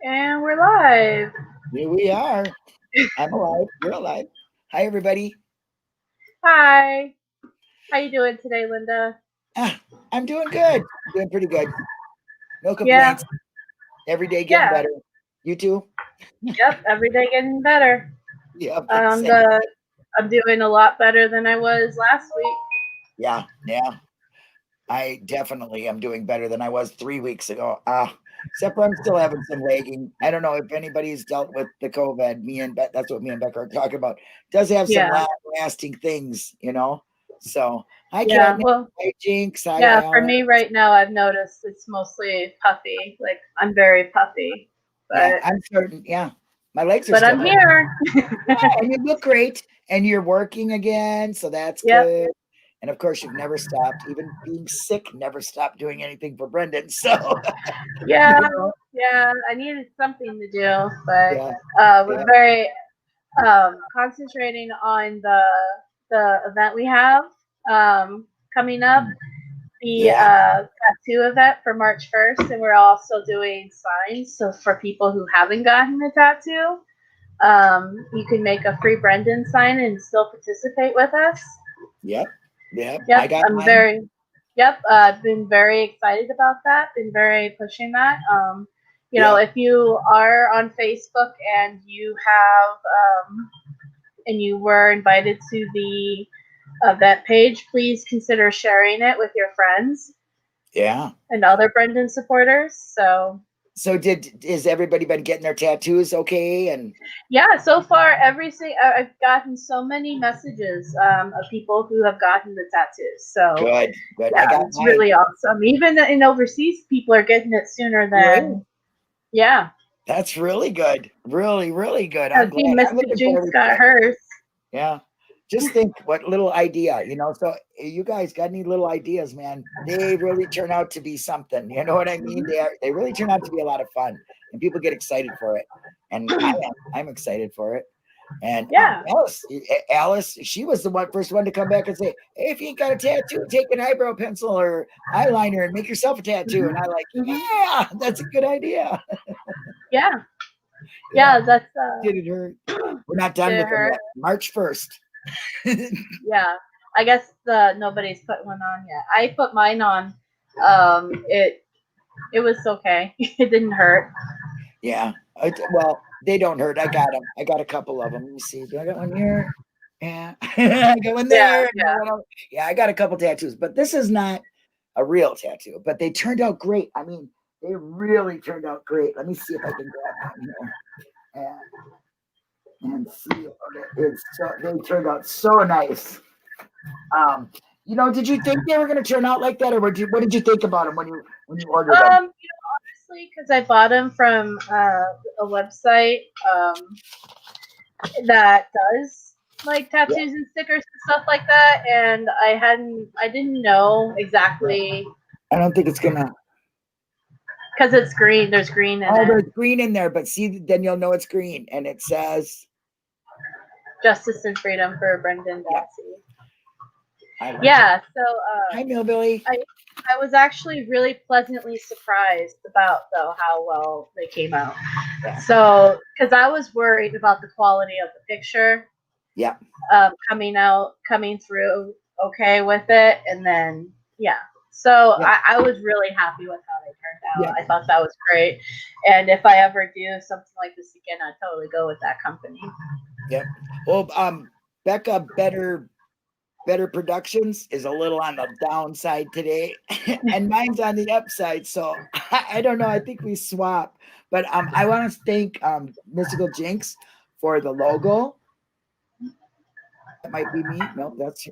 And we're live. Here we are. I'm alive. You're alive. Hi, everybody. Hi. How you doing today, Linda? I'm doing good. I'm doing pretty good. No Yeah. complaints. Every day getting better. You too? Yep. Every day getting better. Yep. I'm doing a lot better than I was last week. Yeah. I definitely am doing better than I was 3 weeks ago. Except for I'm still having some lagging. I don't know if anybody's dealt with the COVID. That's what me and Becca are talking about. Does have some long-lasting things, So hi, Cat. Hi, Jinx. Hi, for me right now, I've noticed it's mostly puffy. Like I'm very puffy. But yeah, I'm certain. Yeah, my legs are. But I'm here. And you look great, and you're working again, so that's good. And of course, you've never stopped, even being sick, never stopped doing anything for Brendan. So yeah, I needed something to do, but we're very concentrating on the event we have coming up, the tattoo event for March 1st, and we're also doing signs. So for people who haven't gotten a tattoo, you can make a free Brendan sign and still participate with us. Yep. I got mine. I've been very excited about that. Been very pushing that. If you are on Facebook and you have and you were invited to the event page, please consider sharing it with your friends. Yeah. And other Brendan supporters. So is everybody been getting their tattoos okay? And yeah, so far I've gotten so many messages of people who have gotten the tattoos. So good. Yeah, it's really awesome. Even in overseas, people are getting it sooner than. Yeah. That's really good. Really, really good. I'm glad. Mystic Jynx got hers. Yeah. Just think what little idea, so you guys got any little ideas, man? They really turn out to be something. You know what I mean? They really turn out to be a lot of fun, and people get excited for it. And I'm excited for it. And Alice, she was the first one to come back and say, hey, if you ain't got a tattoo, take an eyebrow pencil or eyeliner and make yourself a tattoo. And I that's a good idea. Yeah, that's did it hurt? We're not done with it yet. March 1st. Yeah, I guess nobody's put one on yet. I put mine on. It was okay. It didn't hurt. Yeah. Well, they don't hurt. I got them. I got a couple of them. Let me see. Do I got one here? Yeah. I got one there. Yeah, I got a couple tattoos, but this is not a real tattoo, but they turned out great. I mean, they really turned out great. Let me see if I can grab one here. And see, they turned out so nice. Did you think they were going to turn out like that, or what did you think about them when you ordered them? Honestly, because I bought them from a website that does like tattoos and stickers and stuff like that, and I didn't know exactly. I don't think it's gonna. Because it's green. There's green in it. Oh, there's green in there, but see, then you'll know it's green, and it says Justice and Freedom for Brendan Dassey. Hi, Millbilly. I was actually really pleasantly surprised about how well they came out. Yeah. So, because I was worried about the quality of the picture. Yeah. Coming through okay with it, and then So I was really happy with how they turned out. I thought that was great, and if I ever do something like this again, I'd totally go with that company. Yep. Well, Becca, Better Productions is a little on the downside today, and mine's on the upside. So I don't know. I think we swap. But I want to thank Mystic Jynx for the logo. That might be me. No, that's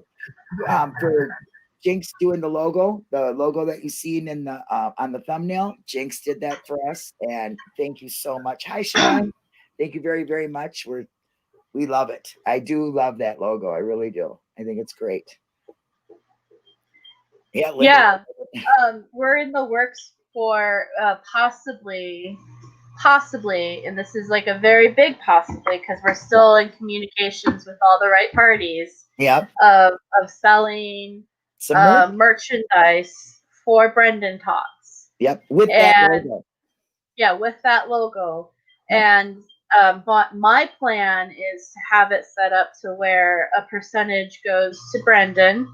for Jynx doing the logo that you seen in the on the thumbnail. Jynx did that for us, and thank you so much. Hi, Sean. Thank you very, very much. We love it. I do love that logo. I really do. I think it's great. Yeah. Linda. Yeah. We're in the works for possibly, and this is like a very big possibly because we're still in communications with all the right parties. Yep. Of selling some merchandise for Brendan Talks. Yep. With that logo. Yeah, with that logo. And but my plan is to have it set up to where a percentage goes to Brendan,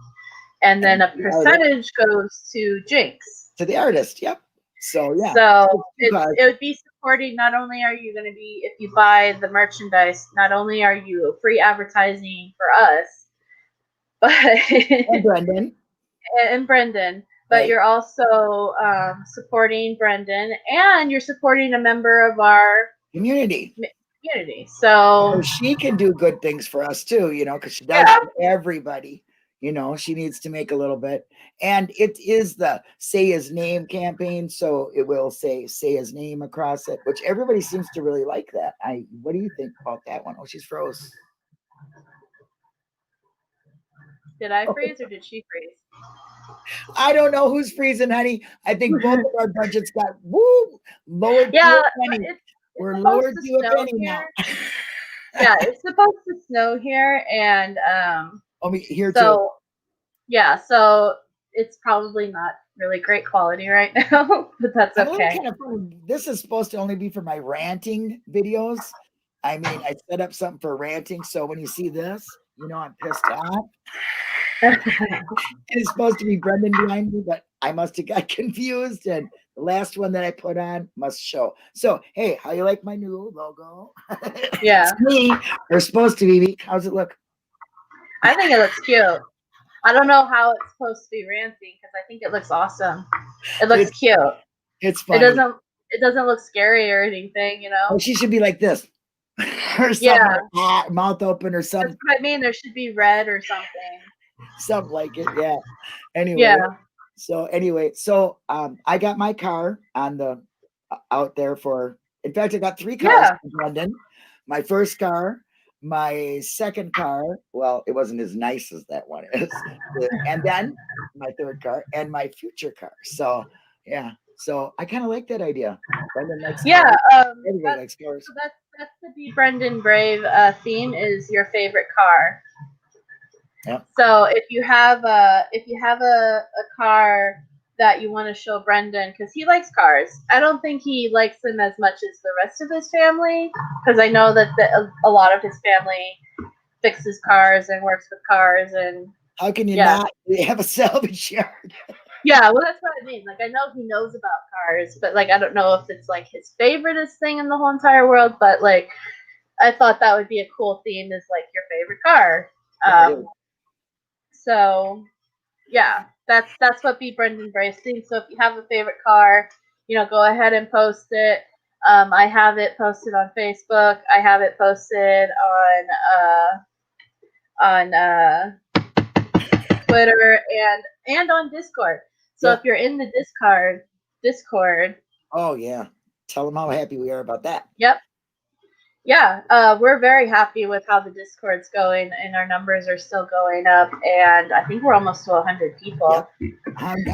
and then a percentage goes to Jynx. To the artist, yep. So yeah. So it would be supporting. Not only are you going to be, if you buy the merchandise, not only are you free advertising for us, but and Brendan, but you're also supporting Brendan, and you're supporting a member of our community. So she can do good things for us too, you know, because she does for everybody. You know, she needs to make a little bit. And it is the say his name campaign. So it will say his name across it, which everybody seems to really like that. What do you think about that one? Oh, she's froze. Did I freeze or did she freeze? I don't know who's freezing, honey. I think both of our budgets got lowered. Yeah, we're lowered to a penny now. Yeah, it's supposed to snow here, and here so, too. Yeah, so it's probably not really great quality right now, but that's okay. Kind of this is supposed to only be for my ranting videos. I mean, I set up something for ranting, so when you see this, you know I'm pissed off. It's supposed to be Brendan behind me, but I must have got confused, and the last one that I put on must show. So, hey, how you like my new logo? Yeah. It's me. They're supposed to be. How's it look? I think it looks cute. I don't know how it's supposed to be ranting because I think it looks awesome. It looks cute. It's funny. It doesn't look scary or anything, you know. Oh, she should be like this. Or something like that, mouth open or something. That's what I mean. There should be red or something. Something like it, yeah. Anyway, so I got my car on the out there for. In fact, I got 3 cars in London. My first car, my second car. Well, it wasn't as nice as that one is, and then my third car and my future car. So yeah, so I kind of like that idea. Brendan likes everybody likes cars. So that's the Be Brendan Brave theme. Is your favorite car? Yep. So if you have a car that you want to show Brendan, because he likes cars, I don't think he likes them as much as the rest of his family, because I know that a lot of his family fixes cars and works with cars. And how can you not have a salvage yard? Yeah, well, that's what I mean. Like, I know he knows about cars, but like I don't know if it's like his favoriteest thing in the whole entire world. But like, I thought that would be a cool theme, is like your favorite car. So yeah, that's what Be Brendan Brave's theme. So if you have a favorite car, you know, go ahead and post it. I have it posted on Facebook. I have it posted on Twitter and on Discord. So if you're in the Discord. Oh yeah, tell them how happy we are about that. Yep. Yeah, we're very happy with how the Discord's going, and our numbers are still going up, and I think we're almost to 100 people,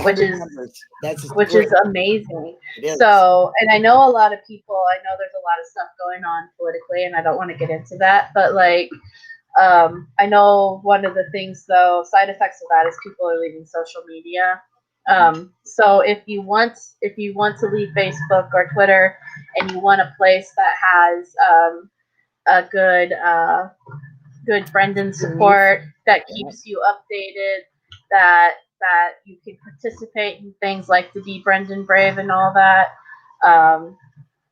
which is amazing. So, and I know a lot of people. I know there's a lot of stuff going on politically, and I don't want to get into that, but like, I know one of the things, though, side effects of that is people are leaving social media. So if you want to leave Facebook or Twitter, and you want a place that has a good Brendan support that keeps you updated, that you can participate in things like the Be Brendan Brave and all that,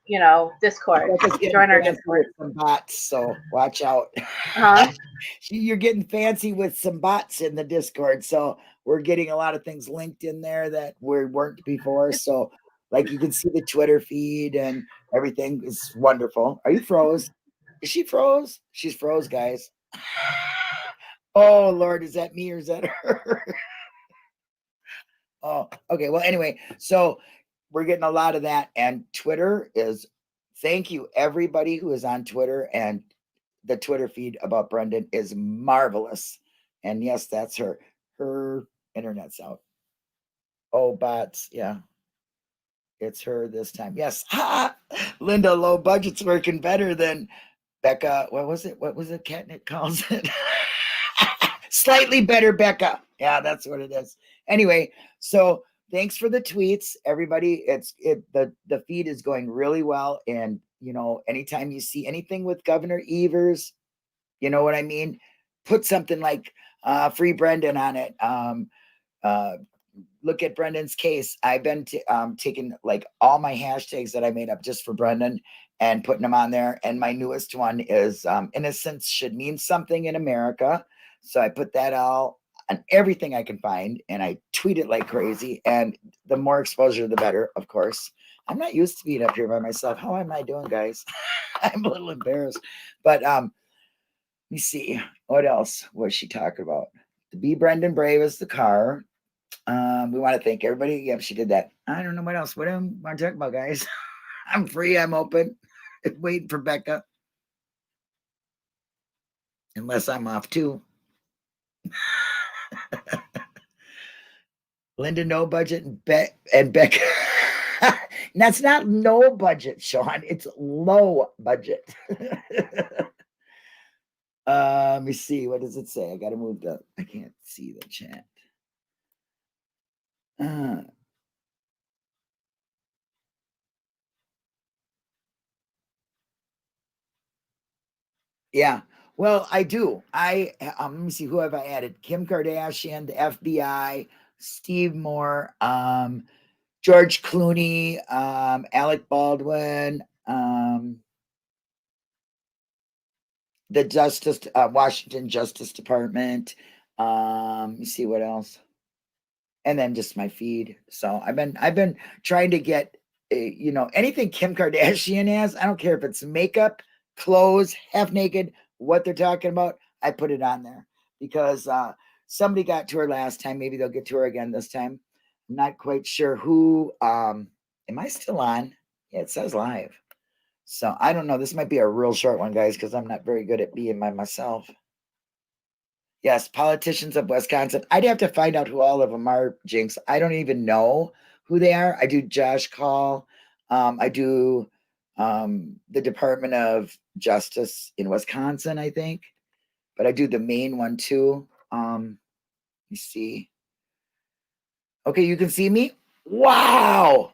you know, Discord. Join our Discord. Some bots, so watch out. You're getting fancy with some bots in the Discord, so we're getting a lot of things linked in there that weren't before. So, like, you can see the Twitter feed and everything is wonderful. Are you froze? Is she froze? She's froze, guys. Oh Lord, is that me or is that her? Oh, okay. Well, anyway, so we're getting a lot of that, and Twitter is. Thank you, everybody who is on Twitter, and the Twitter feed about Brendan is marvelous. And yes, that's her. Her internet's out. Oh, bots, yeah. It's her this time. Yes. Ha! Linda, low budget's working better than Becca. What was it? Catnip calls it? Slightly better Becca. Yeah, that's what it is. Anyway, so thanks for the tweets, everybody. The feed is going really well. And, anytime you see anything with Governor Evers, you know what I mean? Put something like Free Brendan on it. Look at Brendan's case. I've been taking like all my hashtags that I made up just for Brendan and putting them on there. And my newest one is innocence should mean something in America. So I put that all on everything I can find, and I tweet it like crazy. And the more exposure, the better, of course. I'm not used to being up here by myself. How am I doing, guys? I'm a little embarrassed. But let me see. What else was she talking about? To be Brendan Brave is the car. We want to thank everybody. Yep, she did that. I don't know what else. What do I want to talk about, guys? I'm free. I'm open. Waiting for Becca. Unless I'm off too. Linda, no budget, and Becca. That's not no budget, Sean. It's low budget. Let me see. What does it say? I got to move the. I can't see the chat. Yeah. Well, I do. Let me see, who have I added? Kim Kardashian, the FBI, Steve Moore, George Clooney, Alec Baldwin, the Washington Justice Department. Let me see what else. And then just my feed. So I've been trying to get anything Kim Kardashian has. I don't care if it's makeup, clothes, half naked, what they're talking about, I put it on there because somebody got to her last time. Maybe they'll get to her again this time. I'm not quite sure who. Am I still on? Yeah, it says live. So I don't know. This might be a real short one, guys, because I'm not very good at being by myself. Yes, politicians of Wisconsin. I'd have to find out who all of them are, Jinx. I don't even know who they are. I do Josh Call. I do the Department of Justice in Wisconsin, I think. But I do the main one too. Let me see. Okay, you can see me? Wow.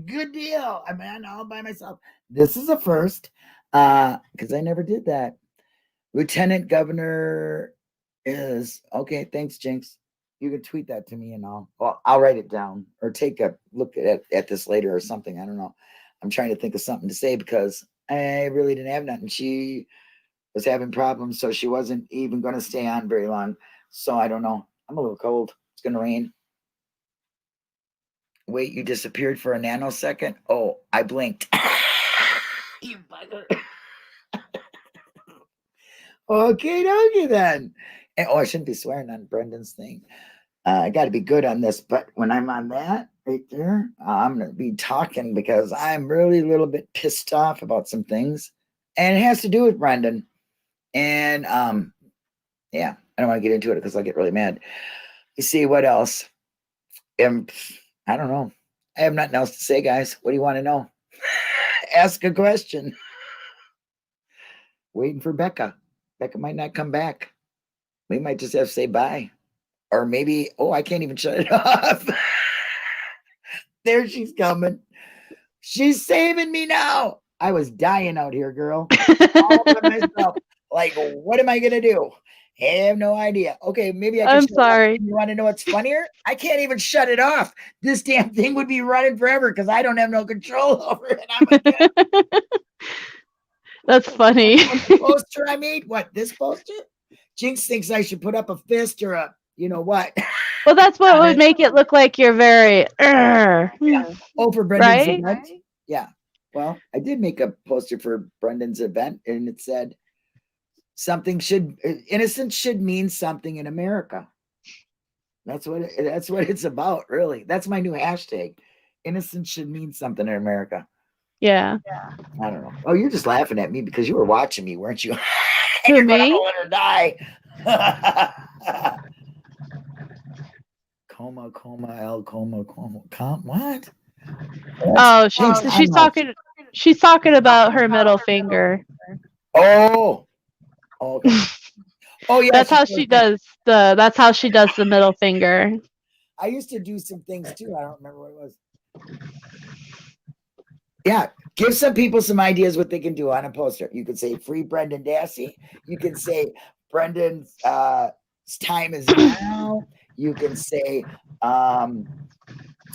Good deal. I'm all by myself. This is a first because I never did that. Lieutenant Governor is okay. Thanks, Jinx. You can tweet that to me and I'll write it down or take a look at this later or something. I don't know. I'm trying to think of something to say because I really didn't have nothing. She was having problems, so she wasn't even going to stay on very long. So I don't know. I'm a little cold. It's going to rain. Wait, you disappeared for a nanosecond? Oh, I blinked. You bugger. Okay, then. And, I shouldn't be swearing on Brendan's thing. I got to be good on this, but when I'm on that right there, I'm going to be talking because I'm really a little bit pissed off about some things, and it has to do with Brendan. And yeah, I don't want to get into it because I'll get really mad. You see what else? I don't know. I have nothing else to say, guys. What do you want to know? Ask a question. Waiting for Becca. Becca might not come back. We might just have to say bye. Or maybe, I can't even shut it off. There she's coming. She's saving me now. I was dying out here, girl. All by myself. Like, what am I going to do? I have no idea. Okay, maybe I can. I'm sorry. You want to know what's funnier? I can't even shut it off. This damn thing would be running forever because I don't have no control over it. That's funny. The poster I made? What, this poster? Jinx thinks I should put up a fist or a, you know what? Well, that's what would make it look like you're very. Yeah. Oh, for Brendan's right? event? Yeah. Well, I did make a poster for Brendan's event, and it said, innocence should mean something in America. That's what it's about, really. That's my new hashtag. Innocence should mean something in America. Yeah. I don't know. Oh, you're just laughing at me because you were watching me, weren't you? Who, You're me? gonna let her die. Coma, what? Oh, she's talking about her middle finger. Oh. Okay. Oh yeah. That's how she does the middle finger. I used to do some things too. I don't remember what it was. Yeah, give some people some ideas what they can do on a poster. You could say free Brendan Dassey. You can say Brendan's time is now. You can say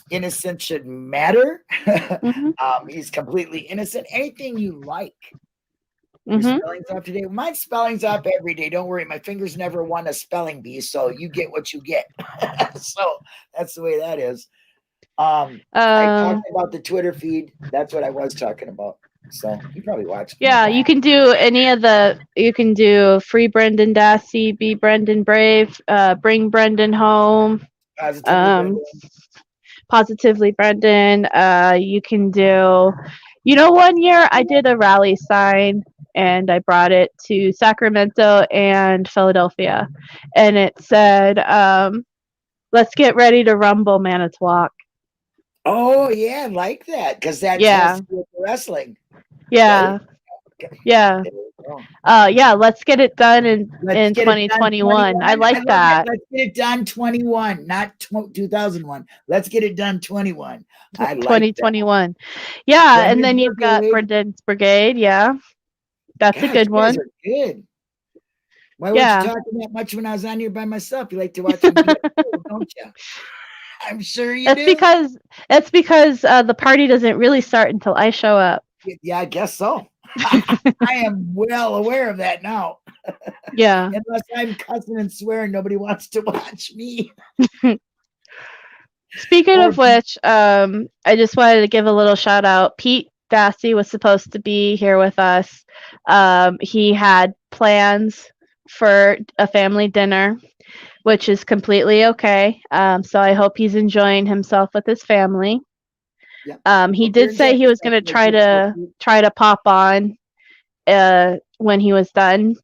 innocent should matter. He's completely innocent. Anything you like. Your spelling's up today. My spelling's up every day. Don't worry. My fingers never won a spelling bee, so you get what you get. So that's the way that is. I talked about the Twitter feed. That's what I was talking about. So you probably watched. Yeah, you can do any of you can do free Brendan Dassey, be Brendan Brave, bring Brendan home. Positively Brendan. You can do, 1 year I did a rally sign and I brought it to Sacramento and Philadelphia. And it said, let's get ready to rumble, Manitowoc. Oh yeah, I like that because that has to do with wrestling. Yeah. Right? Yeah. Let's get it done in 2021. I like that. Let's get it done 21, not 2001. Let's get it done 21. I like 2021. Yeah, Brendan's and then you've got Brendan's Brigade. Yeah, that's a good one. Good. Why weren't you talking that much when I was on here by myself? You like to watch me, don't you? I'm sure you do. It's because the party doesn't really start until I show up. Yeah, I guess so. I am well aware of that now. Yeah. Unless I'm cussing and swearing, nobody wants to watch me. Speaking of which, I just wanted to give a little shout out. Pete Dassey was supposed to be here with us. He had plans for a family dinner, which is completely okay. So I hope he's enjoying himself with his family. Yep. He did say he was going to try to pop on when he was done,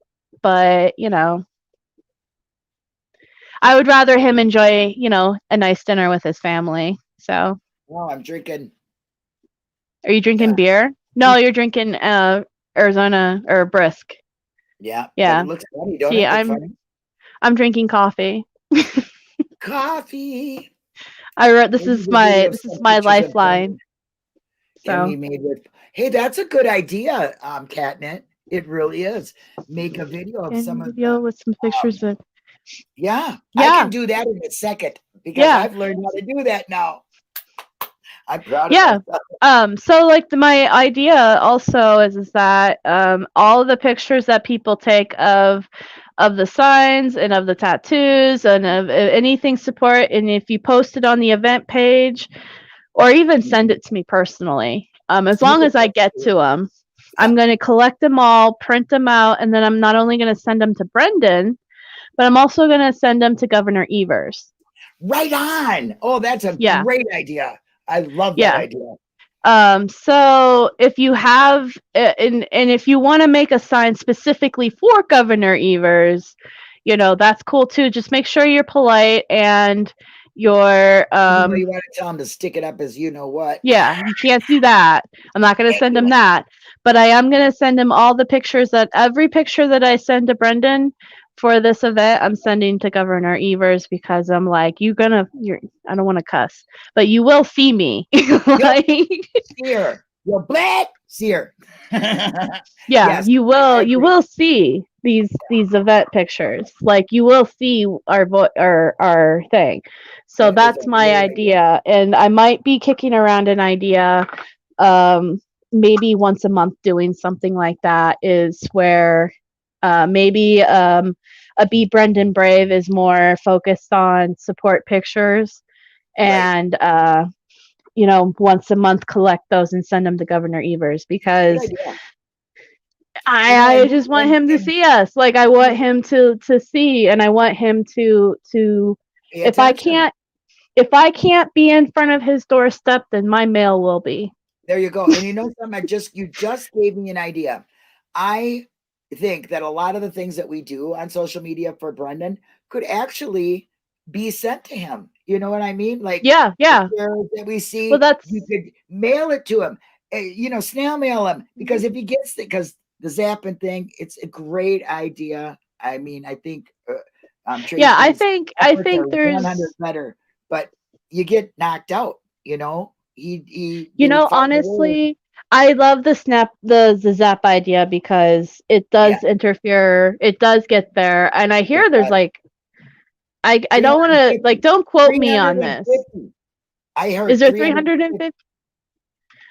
but I would rather him enjoy a nice dinner with his family. So. Oh, I'm drinking. Are you drinking beer? No, you're drinking Arizona or Brisk. Yeah. Yeah. It looks funny, don't it? I'm drinking coffee. Coffee. I wrote this is my lifeline. So hey, that's a good idea, Catnet. It really is. Make a video of some video with some pictures of. Yeah, I can do that in a second because I've learned how to do that now. I'm proud of myself. So my idea also is that all of the pictures that people take of the signs and of the tattoos and of anything support, and if you post it on the event page or even send it to me personally, as long as I get to them, I'm going to collect them all, print them out, and then I'm not only going to send them to Brendan, but I'm also going to send them to Governor Evers. Right on. Oh, that's a great idea. I love that idea. So if you have, and if you want to make a sign specifically for Governor Evers, that's cool too. Just make sure you're polite and you're. You want to tell him to stick it up as you know what. Yeah, you can't do that. I'm not going to send him that, but I am going to send him all the pictures every picture that I send to Brendan for this event, I'm sending to Governor Evers because I'm like, I don't want to cuss, but you will see me. Seer. You're black. Seer. Yes, you will see these event pictures. You will see our thing. So that's my idea. And I might be kicking around an idea, maybe once a month doing something like that is where maybe a Be Brendan Brave is more focused on support pictures and once a month collect those and send them to Governor Evers because I just want him to see us. I want him to see, and I want him to if I can't be in front of his doorstep, then my mail will be. There you go. And you know something, you just gave me an idea. I think that a lot of the things that we do on social media for Brendan could actually be sent to him. You know what I mean? That we see, you could mail it to him, snail mail him, because if he gets because the zapping thing, it's a great idea. I mean, I think I think there's 100 better, but you get knocked out, you know. He honestly, I love the Zap idea because it does interfere. It does get there, and I hear there's like, I don't want to like, don't quote me on this. I heard. Is there 350?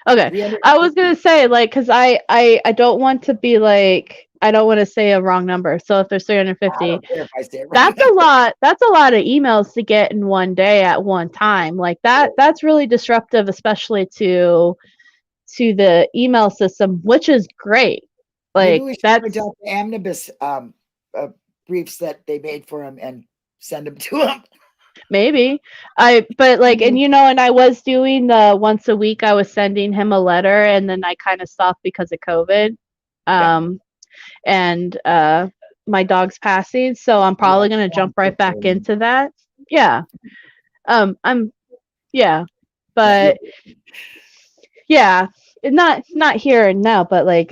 Okay, I was gonna say like, because I don't want to be like, I don't want to say a wrong number. So if there's 350, that's a lot. That's a lot of emails to get in one day at one time. Like that's really disruptive, especially to the email system, which is great. Like that's the omnibus briefs that they made for him and send them to him. Maybe but like, and and I was doing the once a week. I was sending him a letter, and then I kind of stopped because of COVID, and my dog's passing. So I'm probably gonna jump right back into that. Yeah, but not here and now, but like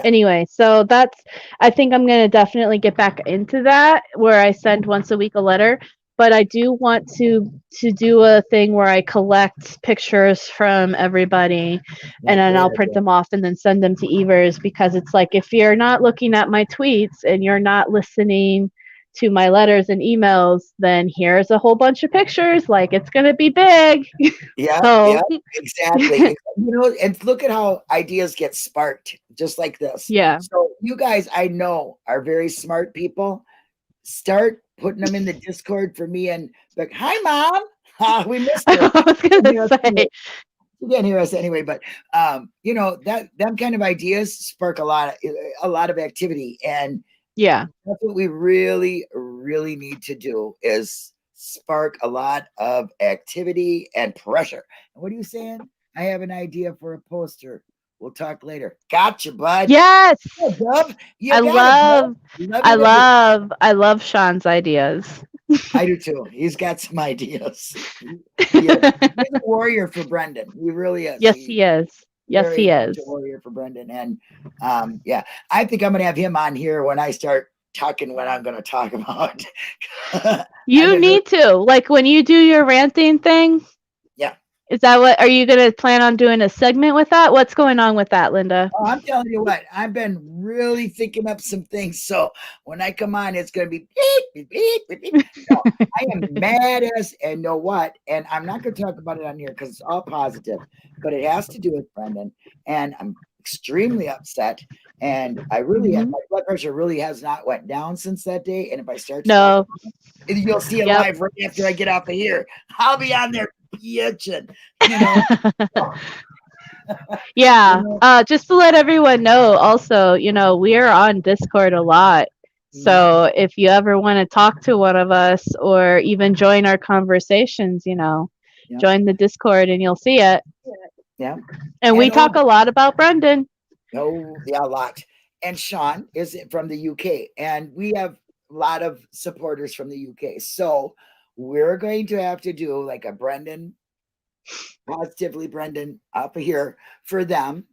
anyway, so that's, I think I'm gonna definitely get back into that, where I send once a week a letter. But I do want to do a thing where I collect pictures from everybody, and then I'll print them off and then send them to Evers, because it's like, if you're not looking at my tweets and you're not listening to my letters and emails, then here's a whole bunch of pictures. Like, it's going to be big. Yeah, exactly. And look at how ideas get sparked just like this. Yeah. So you guys, I know, are very smart people. Start putting them in the Discord for me, and like, hi Mom, we missed her. I was gonna say, you can't hear us anyway, but that them kind of ideas spark a lot of activity, and that's what we really, really need to do, is spark a lot of activity and pressure. And what are you saying? I have an idea for a poster. We'll talk later. Gotcha, bud. Yes. I love Sean's ideas. I do too. He's got some ideas. He's a warrior for Brendan. He really is. Yes, he is. Yes, he is. A warrior for Brendan. And I think I'm going to have him on here when I start talking what I'm going to talk about. You need to. Like, when you do your ranting thing. Yeah. Is that what, are you going to plan on doing a segment with that? What's going on with that, Linda? Oh, I'm telling you what, I've been really thinking up some things. So when I come on, it's going to be beep, beep, beep, beep. No, I am mad as, and know what? And I'm not going to talk about it on here because it's all positive, but it has to do with Brendan. And I'm extremely upset. And I really have, my blood pressure really has not went down since that day. And if I start to you'll see it live right after I get off of here. I'll be on there. Just to let everyone know, also, we are on Discord a lot, so if you ever want to talk to one of us or even join our conversations, join the Discord and you'll see it. And we talk a lot about Brendan. A lot. And Sean is from the UK, and we have a lot of supporters from the UK, so we're going to have to do like a Positively Brendan up here for them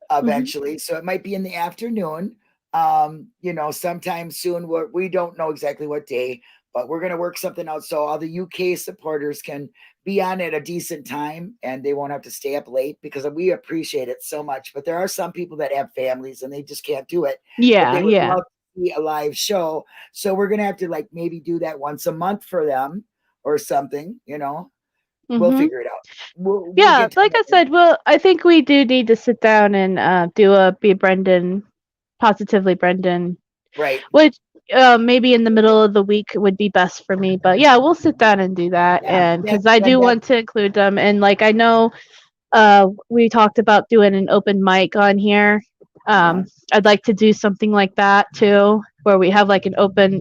eventually. So it might be in the afternoon, sometime soon. We don't know exactly what day, but we're going to work something out so all the UK supporters can be on at a decent time and they won't have to stay up late, because we appreciate it so much. But there are some people that have families and they just can't do it. Yeah. Love to see a live show. So we're going to have to like maybe do that once a month for them or something, We'll figure it out. We'll like I said, I think we do need to sit down and do a Be Brendan, Positively Brendan. Right. Which maybe in the middle of the week would be best for me. But yeah, we'll sit down and do that. And because I do want to include them. And like, I know we talked about doing an open mic on here. I'd like to do something like that too, where we have like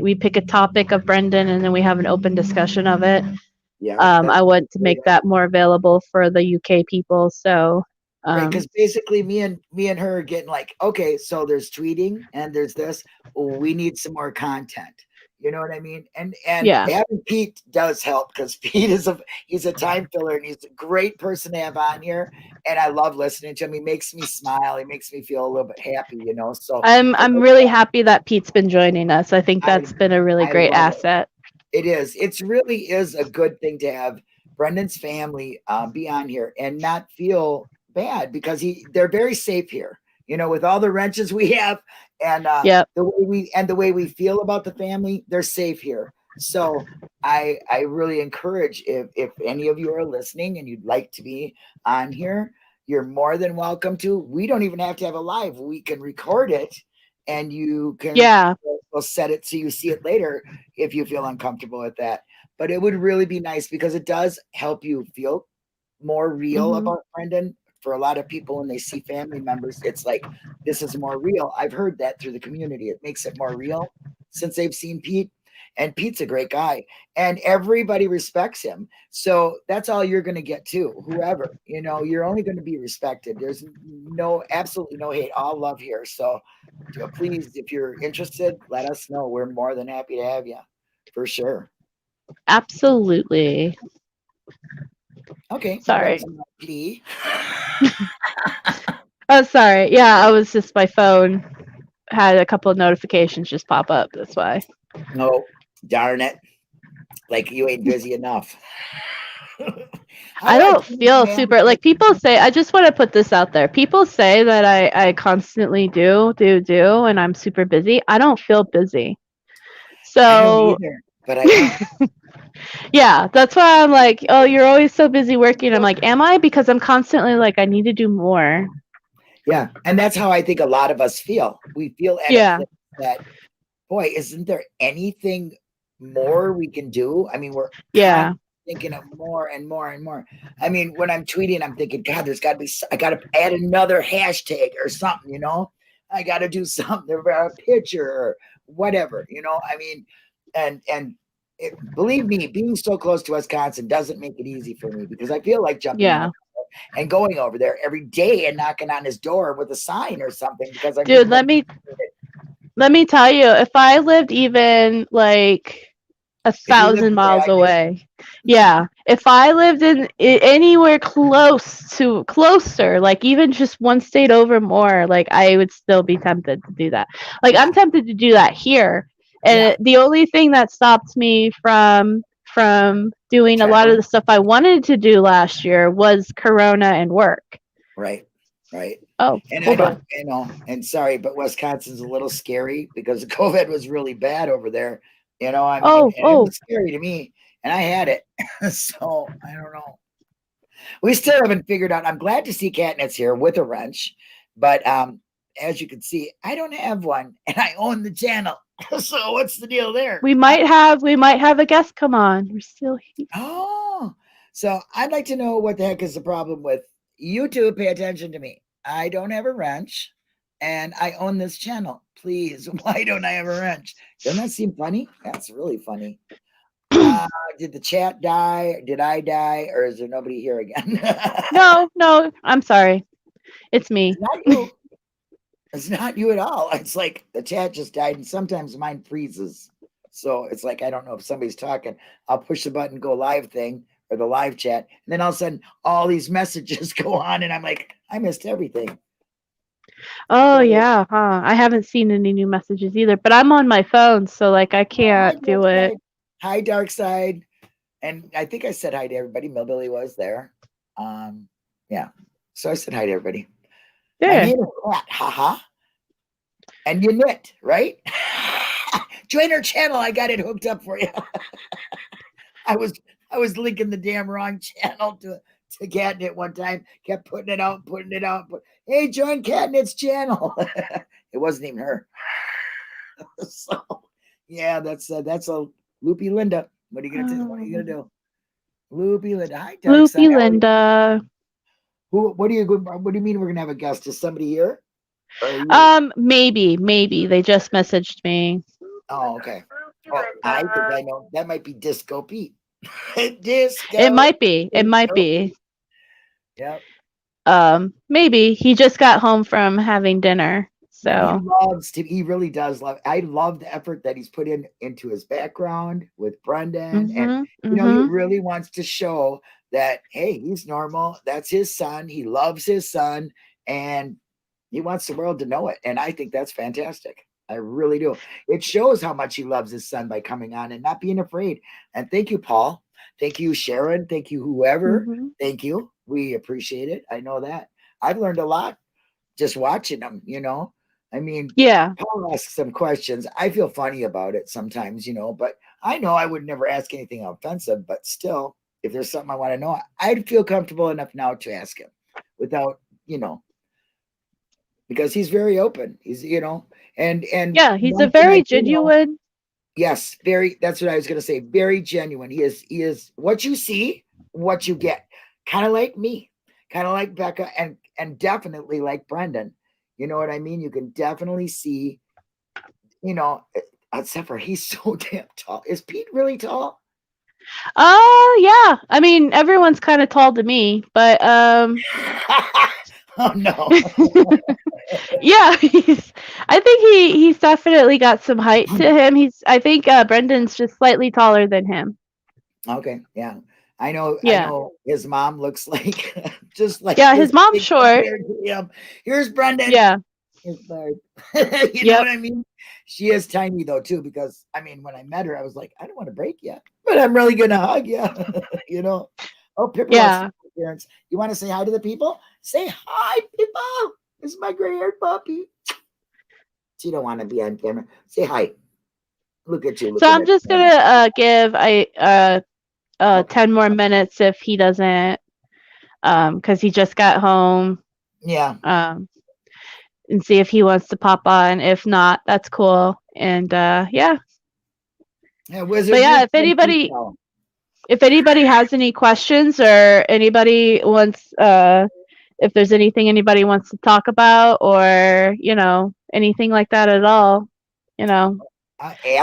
we pick a topic of Brendan and then we have an open discussion of it. I want to make that more available for the UK people. So because basically me and her are getting like, okay, so there's tweeting and there's this. We need some more content. You know what I mean? And having Pete does help, because Pete he's a time filler and he's a great person to have on here. And I love listening to him. He makes me smile. He makes me feel a little bit happy, So I'm really happy that Pete's been joining us. I think that's been a really great asset. It is. It's really is a good thing to have Brendan's family be on here and not feel bad because they're very safe here. With all the wrenches we have and the way we feel about the family, they're safe here. So I really encourage if any of you are listening and you'd like to be on here, you're more than welcome to. We don't even have to have a live. We can record it and you can we'll set it so you see it later if you feel uncomfortable with that. But it would really be nice because it does help you feel more real about Brendan. For a lot of people, when they see family members, it's like, this is more real. I've heard that through the community. It makes it more real since they've seen Pete. And Pete's a great guy. And everybody respects him. So that's all you're going to get too. Whoever, you're only going to be respected. There's absolutely no hate. All love here. So please, if you're interested, let us know. We're more than happy to have you. For sure. Absolutely. Okay. Sorry. Plea. Oh, sorry. Yeah, I was just, my phone had a couple of notifications just pop up. That's why. No, darn it. Like you ain't busy enough. I don't feel super, like people say, I just want to put this out there. People say that I constantly do, and I'm super busy. I don't feel busy. So. I don't either, but I am. Yeah, that's why I'm like, oh, you're always so busy working. I'm like, am I? Because I'm constantly like, I need to do more. Yeah, and that's how I think a lot of us feel. We feel at a place that, boy, isn't there anything more we can do? I mean, we're thinking of more and more and more. I mean, when I'm tweeting, I'm thinking, God, there's got to be, I got to add another hashtag or something, I got to do something about a picture or whatever, I mean, and believe me, being so close to Wisconsin doesn't make it easy for me because I feel like jumping in and going over there every day and knocking on his door with a sign or something because I'm dude, let me tell you, if I lived even like 1,000 miles away, if I lived in anywhere closer, like even just one state over more, like I would still be tempted to do that. Like I'm tempted to do that here. And the only thing that stopped me from doing a lot of the stuff I wanted to do last year was Corona and work. Right. Oh, and I don't, and sorry, but Wisconsin's a little scary because COVID was really bad over there. I mean, it was scary to me, and I had it. So I don't know. We still haven't figured out. I'm glad to see Katniss here with a wrench, but as you can see, I don't have one, and I own the channel. So what's the deal there? We might have a guest come on. We're still here. Oh, so I'd like to know what the heck is the problem with you two. Pay attention to me. I don't have a wrench, and I own this channel. Please, why don't I have a wrench? Doesn't that seem funny? That's really funny. Did the chat die? Did I die? Or is there nobody here again? No, I'm sorry. It's me. It's not you. It's not you at all. It's like the chat just died, and sometimes mine freezes. So it's like, I don't know if somebody's talking. I'll push the button, go live thing, or the live chat. And then all of a sudden, all these messages go on, and I'm like, I missed everything. Oh, yeah. Huh. I haven't seen any new messages either, but I'm on my phone, so like I can't do it. Hi, Dark Side. And I think I said hi to everybody. Millbilly was there. Yeah. So I said hi to everybody. Yeah. My name is Kat, haha. And you knit, right? Join our channel. I got it hooked up for you. I was linking the damn wrong channel to Catnit one time. Kept putting it out. Hey, join Catnit's channel. It wasn't even her. So yeah, that's a Loopy Linda. What are you gonna do? Loopy Linda. Hi, Dark Side. Loopy Linda. What do you mean we're gonna have a guest? Is somebody here? Maybe they just messaged me. Oh, okay. Oh, I think I know. That might be Disco Pete. Disco. It might be. Yep. Maybe he just got home from having dinner. So he really does love. I love the effort that he's put into his background with Brendan, and he really wants to show that, hey, he's normal. That's his son. He loves his son, and he wants the world to know it. And I think that's fantastic. I really do. It shows how much he loves his son by coming on and not being afraid. And thank you, Paul. Thank you, Sharon. Thank you, whoever. Thank you. We appreciate it. I know that. I've learned a lot just watching them, you know. I mean, yeah. Paul asks some questions. I feel funny about it sometimes, you know, but I know I would never ask anything offensive, but still, if there's something I want to know, I'd feel comfortable enough now to ask him without, you know, because he's very open. He's, you know, and yeah, he's a very genuine. Yes, very. That's what I was going to say. Very genuine. He is what you see, what you get. Kind of like me, kind of like Becca, and definitely like Brendan. You know what I mean? You can definitely see, you know, except for he's so damn tall. Is Pete really tall? Yeah. I mean, everyone's kind of tall to me, but oh no. yeah, I think he's definitely got some height to him. I think Brendan's just slightly taller than him. Okay, yeah. I know his mom looks like just like his mom's short. Here's Brendan. Yeah. Here's Barb. You know what I mean? She is tiny though too, because I mean when I met her, I was like, I don't want to break you, but I'm really gonna hug you. You know. Oh, Pippa wants to parents. You want to say hi to the people? Say hi, Pippa. This is my gray-haired puppy. She don't want to be on camera. Say hi. Look at you. So I'm just gonna give 10 more minutes if he doesn't, because he just got home. Yeah. And see if he wants to pop on. If not, that's cool. And yeah. Yeah, Wizard. But yeah, if anybody has any questions or anybody wants, if there's anything anybody wants to talk about or, you know, anything like that at all, you know,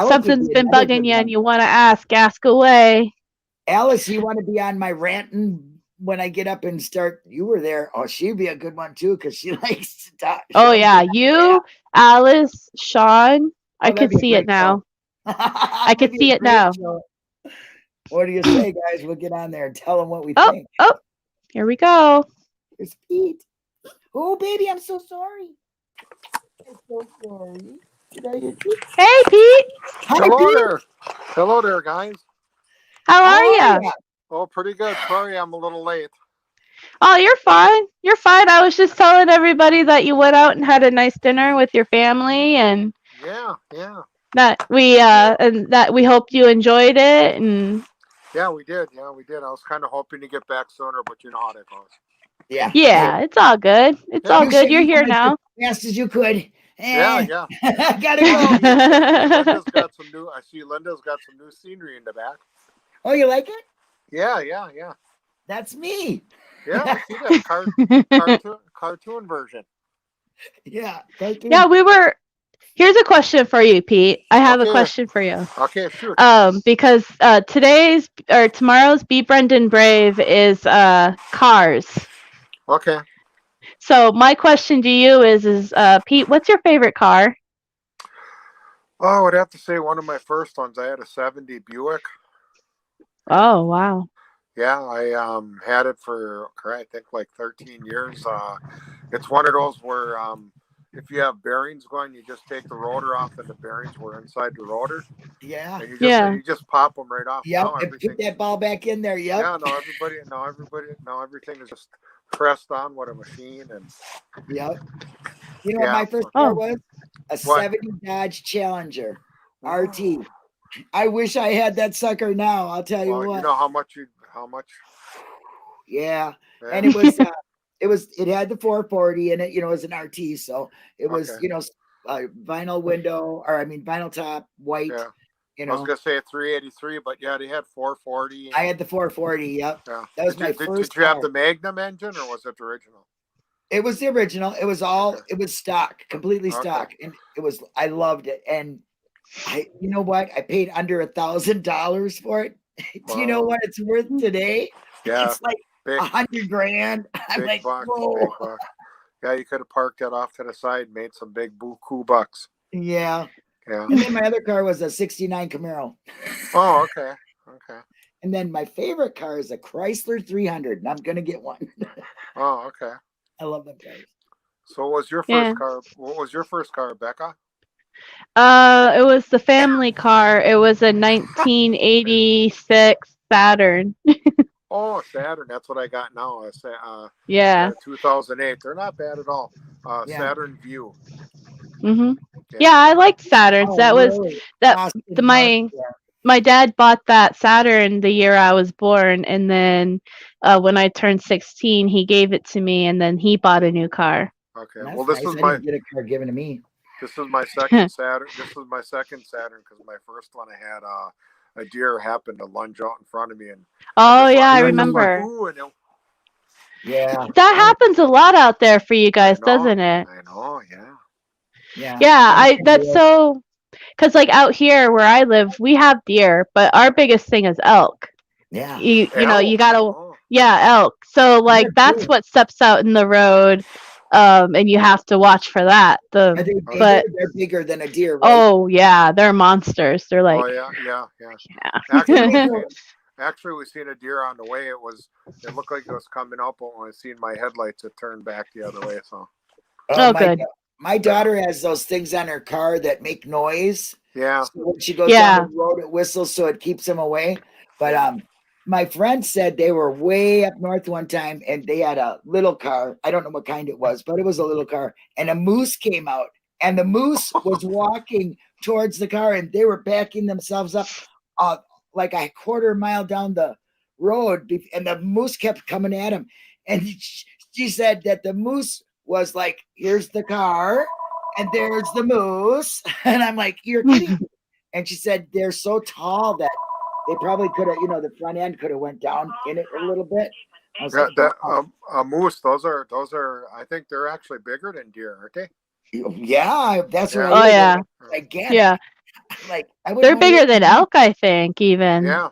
something's been bugging you and you want to ask away. Alice, you want to be on my ranting when I get up and start? You were there. Oh, she'd be a good one too, because she likes to talk. Oh yeah, you, Alice, Sean. I could see it now. I could see it now. What do you say, guys? We'll get on there and tell them what we think. Oh, here we go. Here's Pete. Oh, baby, I'm so sorry. I'm so sorry. Did I hit you? Hey, Pete. Hi, Hello Pete. there. Hello there, guys. How are you? Oh, pretty good. Sorry, I'm a little late. Oh, you're fine. You're fine. I was just telling everybody that you went out and had a nice dinner with your family, and yeah, that we hoped you enjoyed it, and yeah, we did. I was kind of hoping to get back sooner, but you know how that goes. Yeah, it's all good. It's all good. You're here now. As fast as you could. Yeah. Gotta go. Linda's got some new. I see Linda's got some new scenery in the back. Oh, you like it? Yeah. That's me. Yeah, I see that cartoon version. Yeah, cartoon. Yeah, Here's a question for you, Pete. I have a question for you. Okay, sure. Because tomorrow's Be Brendan Brave is cars. Okay. So my question to you is Pete, what's your favorite car? Oh, I would have to say one of my first ones. I had a 70 Buick. Oh, wow. Yeah, I had it for, I think, like 13 years. It's one of those where if you have bearings going, you just take the rotor off and the bearings were inside the rotor. Yeah. And you just pop them right off. Yeah, put that ball back in there. Yep. Yeah, now everything is just pressed on with a machine. And yep. You know what my first car was? A 70 Dodge Challenger RT. I wish I had that sucker now. I'll tell you what. You know how much? Yeah. And it had the 440 in it, you know, as an RT. So it was, you know, vinyl vinyl top, white, you know. I was going to say a 383, but yeah, they had 440. I had the 440. Yep. Yeah. That was my first Did you have the Magnum engine or was it the original? It was the original. It was it was stock, completely stock. And I loved it. And you know what? I paid under $1,000 for it. Do you know what it's worth today? Yeah. It's like $100,000. I'm like, whoa. Yeah, you could have parked that off to the side, made some big buku bucks. Yeah. And then my other car was a 69 Camaro. Oh, okay. And then my favorite car is a Chrysler 300, and I'm gonna get one. Oh, okay. I love them cars. So what was your first car? What was your first car, Becca? It was the family car. It was a 1986 Saturn. Oh, Saturn. That's what I got now. Yeah. 2008. They're not bad at all. Yeah. Saturn View. Mhm. Okay. Yeah, I liked Saturns. Oh, That was really? that Austin the my Martin. my dad bought that Saturn the year I was born, and then when I turned 16, he gave it to me, and then he bought a new car. Okay. That's Well, this nice. was I my didn't get a car given to me. this was my second Saturn. This was my second Saturn because my first one I had a deer happened to lunge out in front of me, and Oh yeah, I just remember. went, ooh, and Yeah. That happens a lot out there for you guys, I know, doesn't it? I know. Yeah. Yeah. Yeah, that's so. Because like out here where I live, we have deer, but our biggest thing is elk. Yeah. You know, you Elk. gotta Oh. yeah, elk. So like They're that's cool. what steps out in the road, and you have to watch for that. Are they bigger? But They're bigger than a deer, right? oh yeah, they're monsters. They're like Oh yeah. yeah. Actually, we seen a deer on the way. It looked like it was coming up, but when I seen my headlights, it turned back the other way. So. Oh, good. My daughter has those things on her car that make noise. Yeah. So when she goes down the road, it whistles, so it keeps them away. But my friend said they were way up north one time, and they had a little car. I don't know what kind it was, but it was a little car, and a moose came out, and the moose was walking towards the car, and they were backing themselves up like a quarter mile down the road, and the moose kept coming at him. And she said that the moose was like, here's the car and there's the moose. And I'm like, you're kidding me. And she said they're so tall that they probably could have, the front end could have went down in it a little bit. I was a moose, those are I think they're actually bigger than deer, aren't they? Yeah, that's what I yeah. Again. Yeah. Like they're bigger than elk, I think, even. Yeah.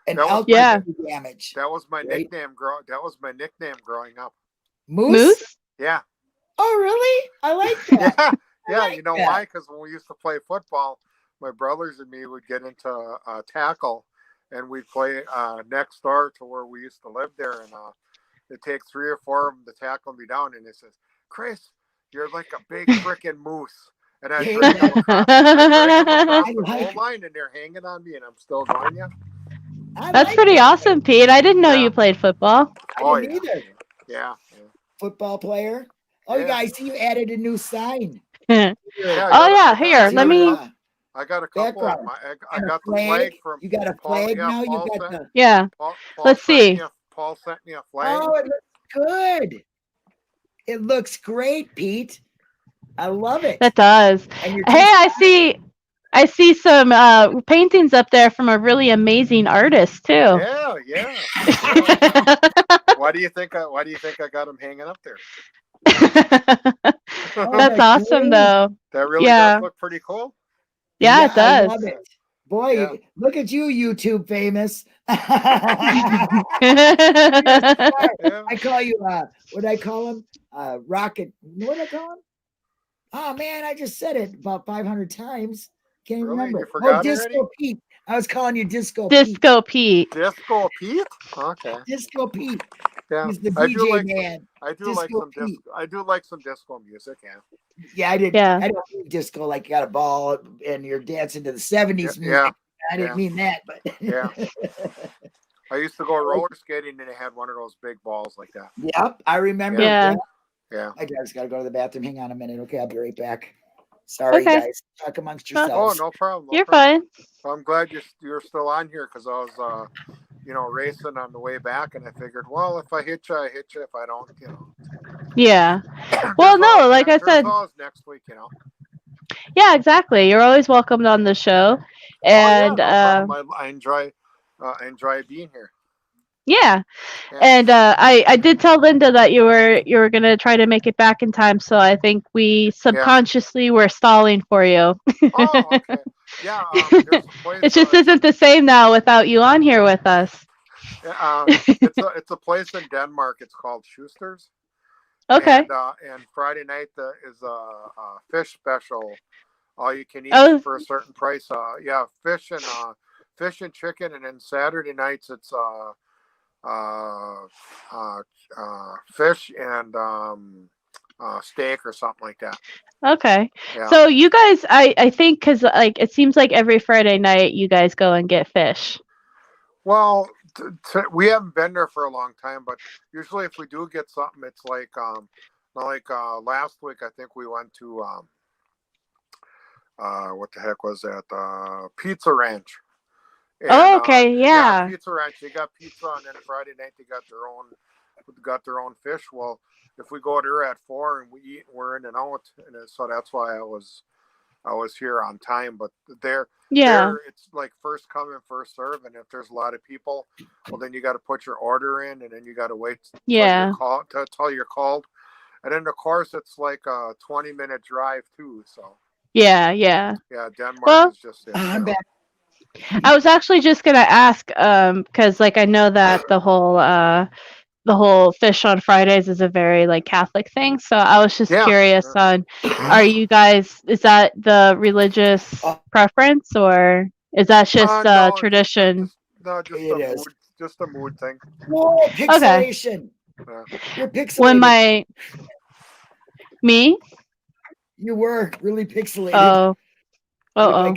And elk damage. That was my nickname growing up. Moose? Yeah. Oh, really? I like that. Yeah. You know why? Because when we used to play football, my brothers and me would get into tackle, and we'd play next door to where we used to live there, and it'd take 3 or 4 of them to tackle me down, and it says, "Chris, you're like a big freaking moose." And I drag them across the goal line, and they're hanging on me, and I'm still going, yeah. That's pretty awesome, Pete. I didn't know you played football. I didn't either. Yeah. Football player. Oh, yeah. I see you added a new sign. Here, let me. I got a couple of them. I got the flag from. You got a flag now? You got the. Yeah. Let's see. Paul sent me a flag. Oh, it looks good. It looks great, Pete. I love it. That does. Hey, I see some paintings up there from a really amazing artist too. Yeah. Why do you think I got them hanging up there? That's awesome, though. That really does look pretty cool. Yeah, it does. I love it. Boy, look at you, YouTube famous. I call you what I call him? Rocket. What did I call him? Oh man, I just said it about 500 times. Can't remember. Disco Pete. I was calling you Disco Pete. Disco Pete? Okay. Disco Pete. Yeah. He's the DJ man. I do like some disco music, yeah. I did. Yeah. I don't mean disco like you got a ball and you're dancing to the 70s music. Yeah. I didn't mean that, but yeah. I used to go roller skating and they had one of those big balls like that. Yep, I remember. Yeah. I just got to go to the bathroom. Hang on a minute. Okay, I'll be right back. Sorry, guys. Talk amongst yourselves. Oh, no problem. You're fine. Well, I'm glad you're still on here because I was, racing on the way back, and I figured, well, if I hit you, I hit you. If I don't, Yeah. Well, no, like I said, next week, Yeah, exactly. You're always welcomed on the show, and I enjoy being here. Yeah. And I did tell Linda that you were gonna try to make it back in time, so I think we subconsciously were stalling for you. Oh, okay. Yeah. It just isn't the same now without you on here with us. It's a place in Denmark. It's called Schuster's. Okay. And Friday night is a fish special. All you can eat for a certain price. Fish and chicken, and then Saturday nights it's fish and steak or something like that. Okay. Yeah. So you guys, I think, because like it seems like every Friday night you guys go and get fish. Well, we haven't been there for a long time, but usually if we do get something, it's like last week I think we went to what the heck was that? Pizza Ranch. And, okay, yeah. Pizza Ranch. They got pizza, and then Friday night they got their own fish. Well, if we go there at 4 and we eat, and we're in and out, and so that's why I was here on time. But there, it's like first come and first serve, and if there's a lot of people, well, then you got to put your order in, and then you got to wait till you're called, and then of course it's like a 20-minute drive too. So yeah, Denmark is just it. I'm back. I was actually just gonna ask, because like I know that the whole fish on Fridays is a very like Catholic thing. So I was just curious on, are you guys, is that the religious preference, or is that just no, tradition? Just a mood thing. Whoa, pixelation. Okay. You're pixelated. Me? You were really pixelated. Oh.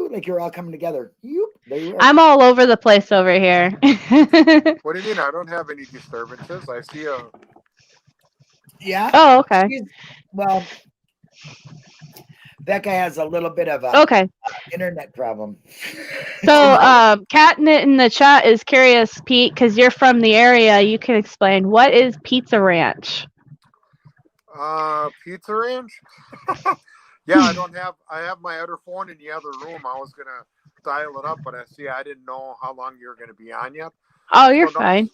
Like you're all coming together. There you are. I'm all over the place over here. What do you mean? I don't have any disturbances. I see a. Yeah. Oh, okay. Well, Becca has a little bit of a internet problem. So, Catnit in the chat is curious, Pete, because you're from the area. You can explain, what is Pizza Ranch? Pizza Ranch? Yeah, I have my other phone in the other room. I was going to dial it up, but I didn't know how long you were going to be on yet. Oh, you're fine.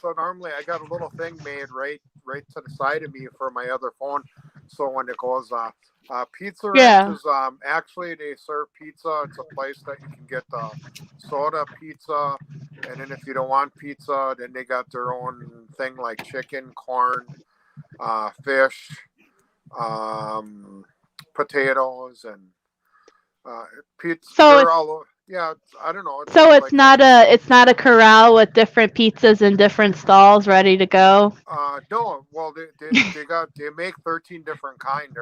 So normally I got a little thing made right to the side of me for my other phone. So when it goes, Pizza Ranch is, actually they serve pizza. It's a place that you can get soda pizza. And then if you don't want pizza, then they got their own thing like chicken, corn, fish, potatoes, and pizza. So I don't know. So it's not a corral with different pizzas in different stalls ready to go. No. Well, they make 13 different kind.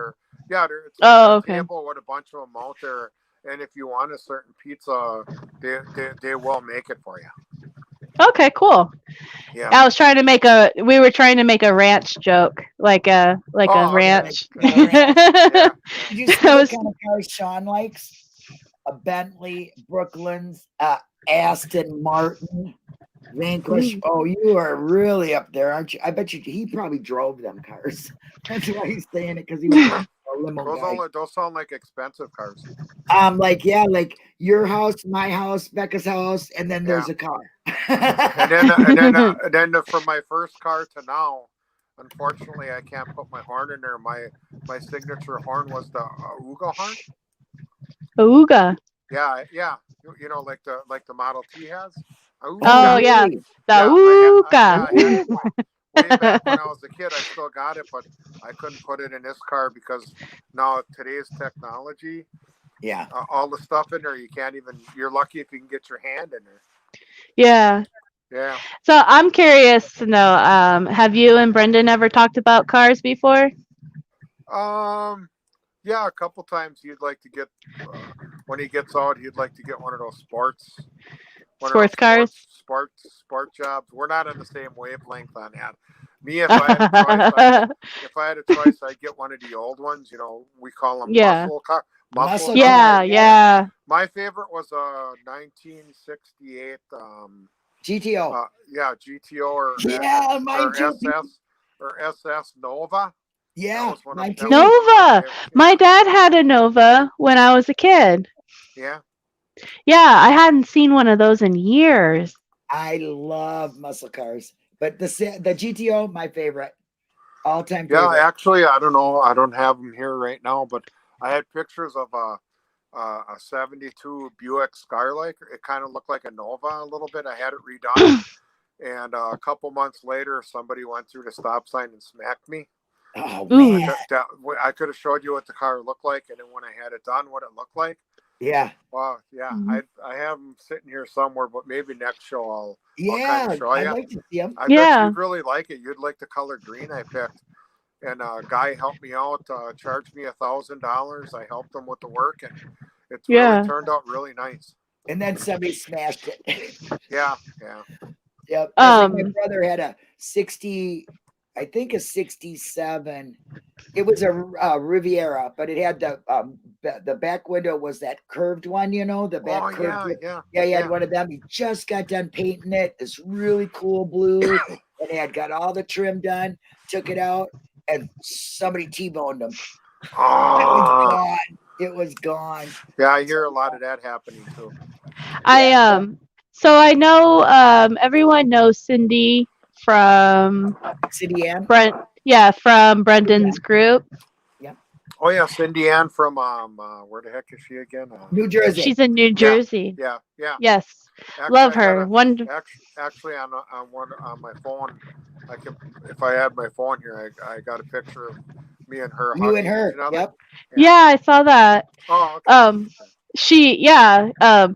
It's a table with a bunch of them out there, and if you want a certain pizza, they will make it for you. Okay, cool. Yeah. We were trying to make a ranch joke, like a ranch. Yeah. Did you see what kind of cars Sean likes? A Bentley, Brooklands, Aston Martin, Vanquish. Oh, you are really up there, aren't you? I bet you he probably drove them cars. That's why he's saying it, because he was a limo guy. Those sound like expensive cars. Like your house, my house, Becca's house, and then there's a car. and then from my first car to now, unfortunately, I can't put my horn in there. My signature horn was the Ooga horn. Ooga. Yeah. You know, like the Model T has. Oh yeah, the Ooga. Way back when I was a kid, I still got it, but I couldn't put it in this car because now today's technology. Yeah. All the stuff in there, you're lucky if you can get your hand in there. Yeah. Yeah. So I'm curious to know, have you and Brendan ever talked about cars before? Yeah, a couple times. He'd like to get when he gets out, he'd like to get one of those sport jobs. We're not on the same wavelength on that. Me, if I had a choice, I'd get one of the old ones. You know, we call them muscle car. Yeah. My favorite was a 1968 GTO. GTO or SS Nova. Yeah, Nova. My dad had a Nova when I was a kid. Yeah. Yeah, I hadn't seen one of those in years. I love muscle cars, but the GTO, my favorite, all-time favorite. Yeah, actually, I don't know. I don't have them here right now, but I had pictures of a 72 Buick Skylark. It kind of looked like a Nova a little bit. I had it redone, and a couple months later, somebody went through the stop sign and smacked me. Oh man! I could have showed you what the car looked like, and then when I had it done, what it looked like. Yeah. Wow. Yeah. Mm-hmm. I have them sitting here somewhere, but maybe next show I'll kind of show you. I'd like to see them. I bet you'd really like it. You'd like the color green I picked. and a guy helped me out, charged me $1,000. I helped him with the work, and it's really turned out really nice. And then somebody smashed it. Yeah. Yep. My brother had a 67. It was a Riviera, but it had the back window was that curved one, the back curved. Yeah, he had one of them. He just got done painting it. This really cool blue, and he had got all the trim done. Took it out, and somebody T-boned him. Oh, it was gone. Yeah, I hear a lot of that happening too. So I know everyone knows Cindy from Cindy Ann? from Brendan's group. Yeah. Oh yeah, Cindy Ann from where the heck is she again? New Jersey. She's in New Jersey. Yeah. Yes. Actually, love her. Actually, on my phone, I can, if I had my phone here, I got a picture of me and her. You and her. Yep. Yeah, I saw that. Oh, okay.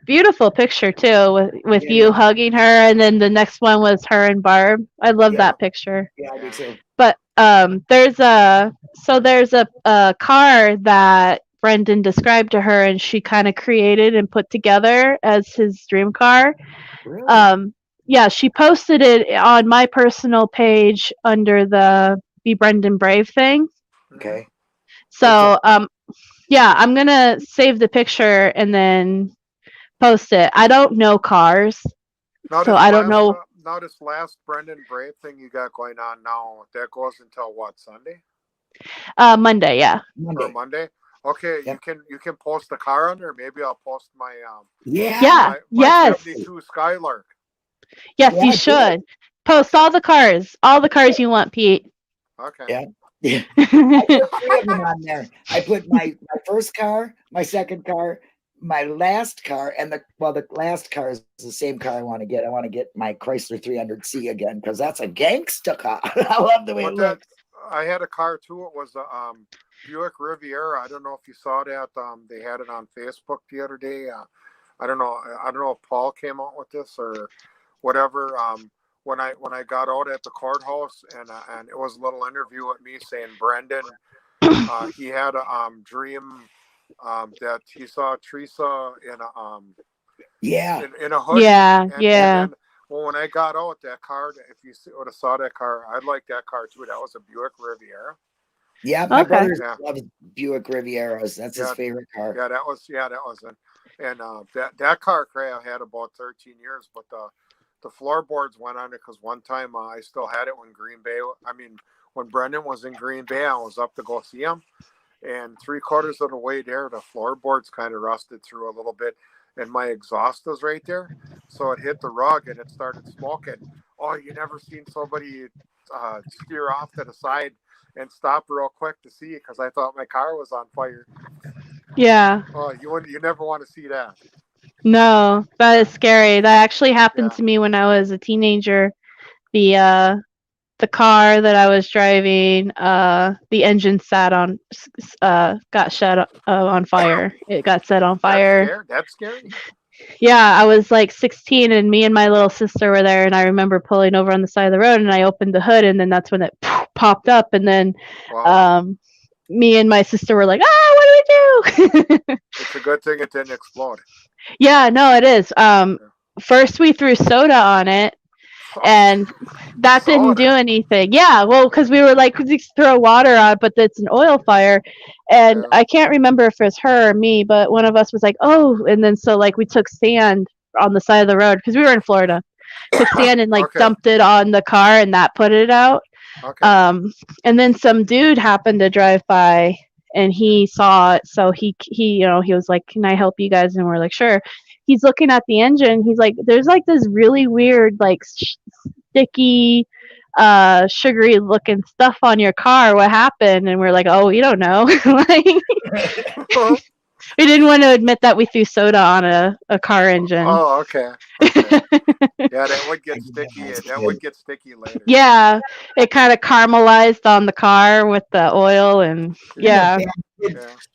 Beautiful picture too, with you hugging her, and then the next one was her and Barb. I love that picture. Yeah, I do too. But there's a car that Brendan described to her, and she kind of created and put together as his dream car. Really? She posted it on my personal page under the Be Brendan Brave thing. Okay. So I'm gonna save the picture and then post it. I don't know cars, so I don't know. Now this last Brendan Brave thing you got going on now, that goes until what, Sunday? Monday, yeah. Monday. Okay, you can post the car on there. Maybe I'll post my yes 72 Skylark. Yes, you should post all the cars you want, Pete. Okay. Yeah. I put 3 of them on there. I put my first car, my second car, my last car, and the last car is the same car I want to get. I want to get my Chrysler 300C again because that's a gangsta car. I love the way it looks. I had a car too. It was a Buick Riviera. I don't know if you saw that. They had it on Facebook the other day. I don't know if Paul came out with this or whatever. When I got out at the courthouse and it was a little interview with me saying Brendan, he had a dream that he saw Teresa in a in a hood. And then, well, when I got out, that car, if you would have saw that car, I'd like that car too. That was a Buick Riviera. Yeah, my brother loves Buick Rivieras. That's his favorite car. Yeah, that was it. And that car I had about 13 years, but the floorboards went on it because one time I still had it when Brendan was in Green Bay, I was up to go see him, and 3/4 of the way there, the floorboards kind of rusted through a little bit, and my exhaust was right there, so it hit the rug and it started smoking. Oh, you never seen somebody steer off to the side and stop real quick to see, because I thought my car was on fire. Yeah. Oh, you never want to see that. No, that is scary. That actually happened to me when I was a teenager. The car that I was driving, the engine got set on fire. It got set on fire. That's scary. Yeah, I was like 16, and me and my little sister were there, and I remember pulling over on the side of the road, and I opened the hood, and then that's when it popped up, and then me and my sister were like, what do we do? It's a good thing it didn't explode. Yeah, no, it is. First we threw soda on it, and that didn't do anything. Yeah, well, because we were like, just throw water on, but it's an oil fire, and I can't remember if it was her or me, but one of us was like, oh, and then so like we took sand on the side of the road because we were in Florida, took sand and dumped it on the car, and that put it out. And then some dude happened to drive by, and he saw it, so he was like, can I help you guys? And we're like, sure. He's looking at the engine. He's like, there's like this really weird, like sticky, sugary looking stuff on your car. What happened? And we're like, oh, we don't know. We didn't want to admit that we threw soda on a car engine. Oh, okay. Yeah, that would get sticky. That would get sticky later. Yeah, it kind of caramelized on the car with the oil, and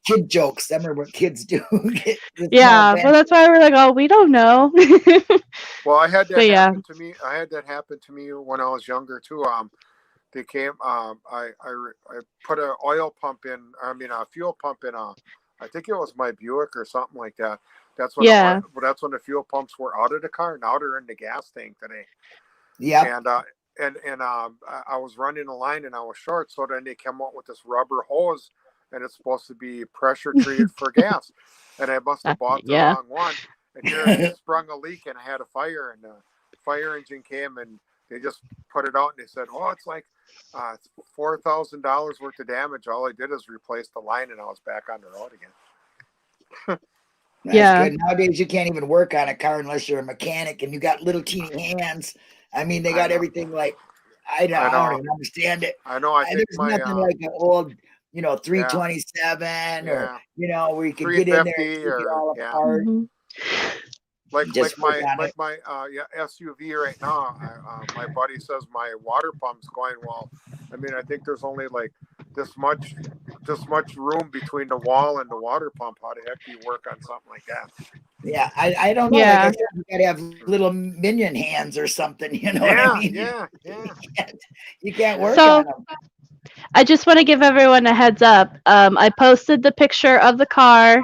kid jokes. I remember what kids do. Well, that's why we're like, oh, we don't know. Well, I had that happen to me. I had that happen to me when I was younger too. they came. I put a oil pump in. I mean, a fuel pump in. I think it was my Buick or something like that. That's when that's when the fuel pumps were out of the car. Now they're in the gas tank today. Yeah. And I was running a line and I was short, so then they came out with this rubber hose, and it's supposed to be pressure treated for gas. And I must have bought the wrong one. And here it sprung a leak, and I had a fire, and the fire engine came, and they just put it out, and they said, "Oh, it's like $4,000 worth of damage." All I did is replace the line, and I was back on the road again. That's good. Nowadays, you can't even work on a car unless you're a mechanic, and you got little teeny hands. I mean, they got everything like I don't even understand it. I know. I think there's nothing like an old, 327 or where you can get in there and take it all apart. Mm-hmm. Like my SUV right now, my buddy says my water pump's going well. I mean, I think there's only like this much room between the wall and the water pump. How the heck do you work on something like that? Yeah, I don't know. Yeah. Like I said, you gotta have little minion hands or something. You know what I mean? Yeah. You can't work on them. I just want to give everyone a heads up. I posted the picture of the car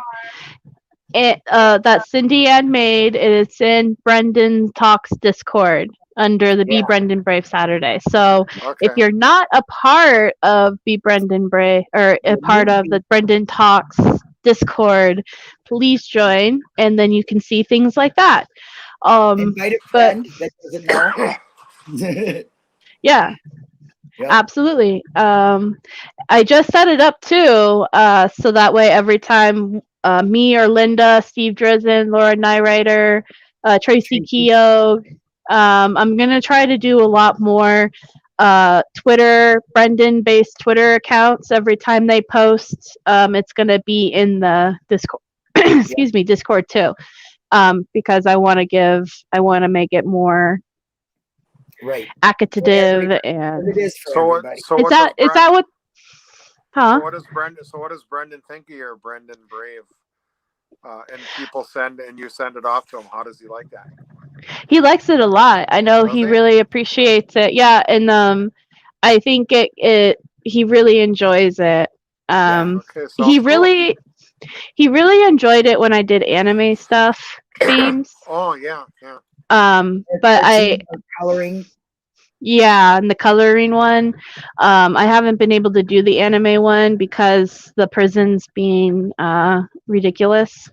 that Cindy Ann made. It's in Brendan Talks Discord under the Be Brendan Brave Saturday. So if you're not a part of Be Brendan Brave or a part of the Brendan Talks Discord, please join, and then you can see things like that. Invite a friend that doesn't know. Yeah. Absolutely. I just set it up too, so that way every time me or Linda, Steve Drizzen, Laura Nyrider, Tracy Keogh, I'm gonna try to do a lot more Twitter, Brendan-based Twitter accounts. Every time they post, it's gonna be in the Discord. Excuse me, Discord too, because I want to make it more accative and it is for everybody. So is that what? Huh? So what does Brendan think of your Brendan Brave? And people you send it off to him. How does he like that? He likes it a lot. I know he really appreciates it. Yeah, and I think he really enjoys it. He really enjoyed it when I did anime stuff themes. Oh yeah. But coloring. Yeah, and the coloring one. I haven't been able to do the anime one because the prison's being ridiculous.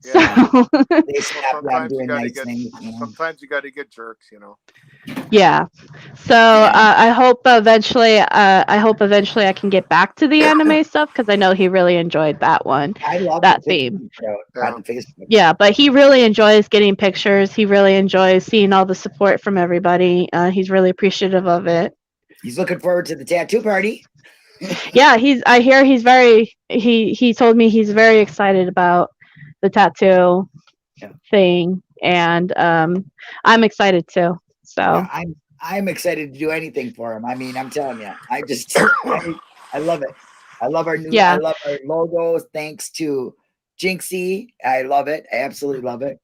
Yeah. So sometimes you got to get jerks, Yeah. So I hope eventually I can get back to the anime stuff because I know he really enjoyed that one. I love that theme. On Facebook. Yeah, but he really enjoys getting pictures. He really enjoys seeing all the support from everybody. He's really appreciative of it. He's looking forward to the tattoo party. Yeah, he told me he's very excited about the tattoo thing, and I'm excited too. So I'm excited to do anything for him. I mean, I'm telling you, I love it. I love our new. I love our logos. Thanks to Jinxie, I love it. I absolutely love it.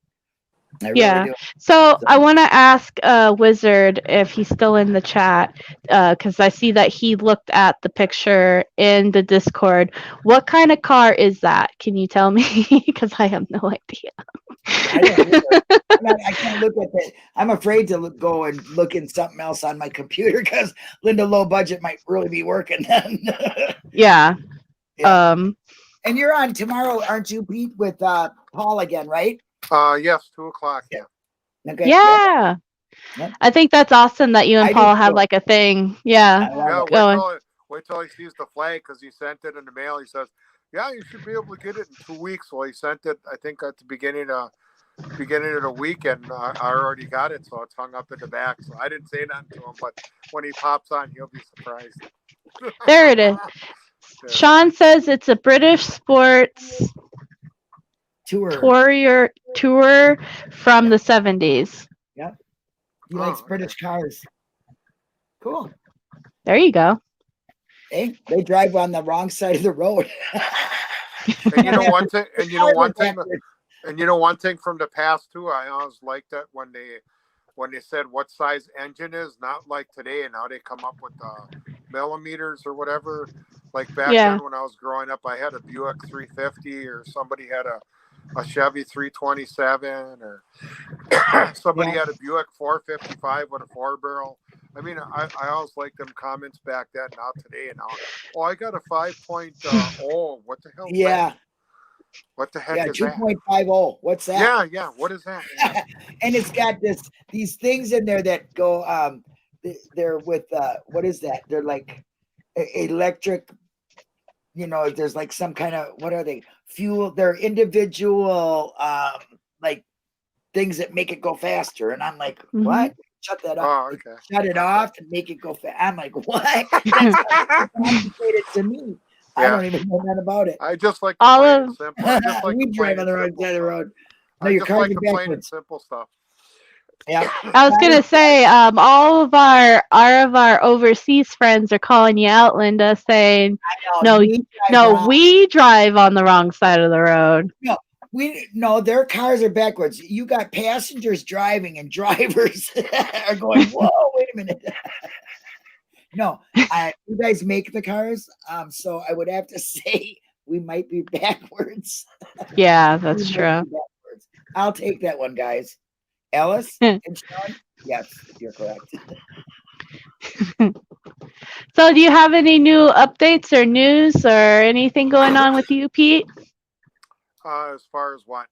I really do. So I want to ask Wizard if he's still in the chat, because I see that he looked at the picture in the Discord. What kind of car is that? Can you tell me? Because I have no idea. I can't look at that. I'm afraid to go and look in something else on my computer because Linda Low Budget might really be working then. Yeah. And you're on tomorrow, aren't you, Pete, with Paul again, right? Yes, 2:00. Yeah. Okay. Yeah. Yep. I think that's awesome that you and Paul have like a thing. Yeah. Wait till he sees the flag because he sent it in the mail. He says, "Yeah, you should be able to get it in 2 weeks." Well, he sent it, I think, at the beginning of the weekend. I already got it, so it's hung up in the back. So I didn't say nothing to him, but when he pops on, he'll be surprised. There it is. Yeah. Sean says it's a British sports tour from the 70s. Yep. He likes British cars. Cool. There you go. Hey, they drive on the wrong side of the road. And you know one thing from the past too. I always liked that when they said what size engine is, not like today. And now they come up with millimeters or whatever. Like back then when I was growing up, I had a Buick 350, or somebody had a Chevy 327, or somebody had a Buick 455 with a 4-barrel. I mean, I always liked them comments back then, not today. Now, oh, I got a 5.0. What the hell is that? What the heck is 2.50. What's that? Yeah. What is that? Yeah. And it's got these things in there that go, they're with, what is that? They're like electric, there's like some kind of, what are they? Fuel. They're individual, like things that make it go faster. And I'm like, what? Shut that off. Oh, okay. Shut it off and make it go fast. I'm like, what? That's complicated to me. I don't even know that about it. I just like to play simple. We drive on the wrong side of the road. No, I just like to play in simple stuff. Yeah. I was gonna say, all of our overseas friends are calling you out, Linda, saying, we drive on the wrong side of the road. No, their cars are backwards. You got passengers driving and drivers are going, whoa, wait a minute. No, you guys make the cars. So I would have to say we might be backwards. Yeah, that's true. I'll take that one, guys. Ellis and Sean? Yes, you're correct. So do you have any new updates or news or anything going on with you, Pete? As far as what?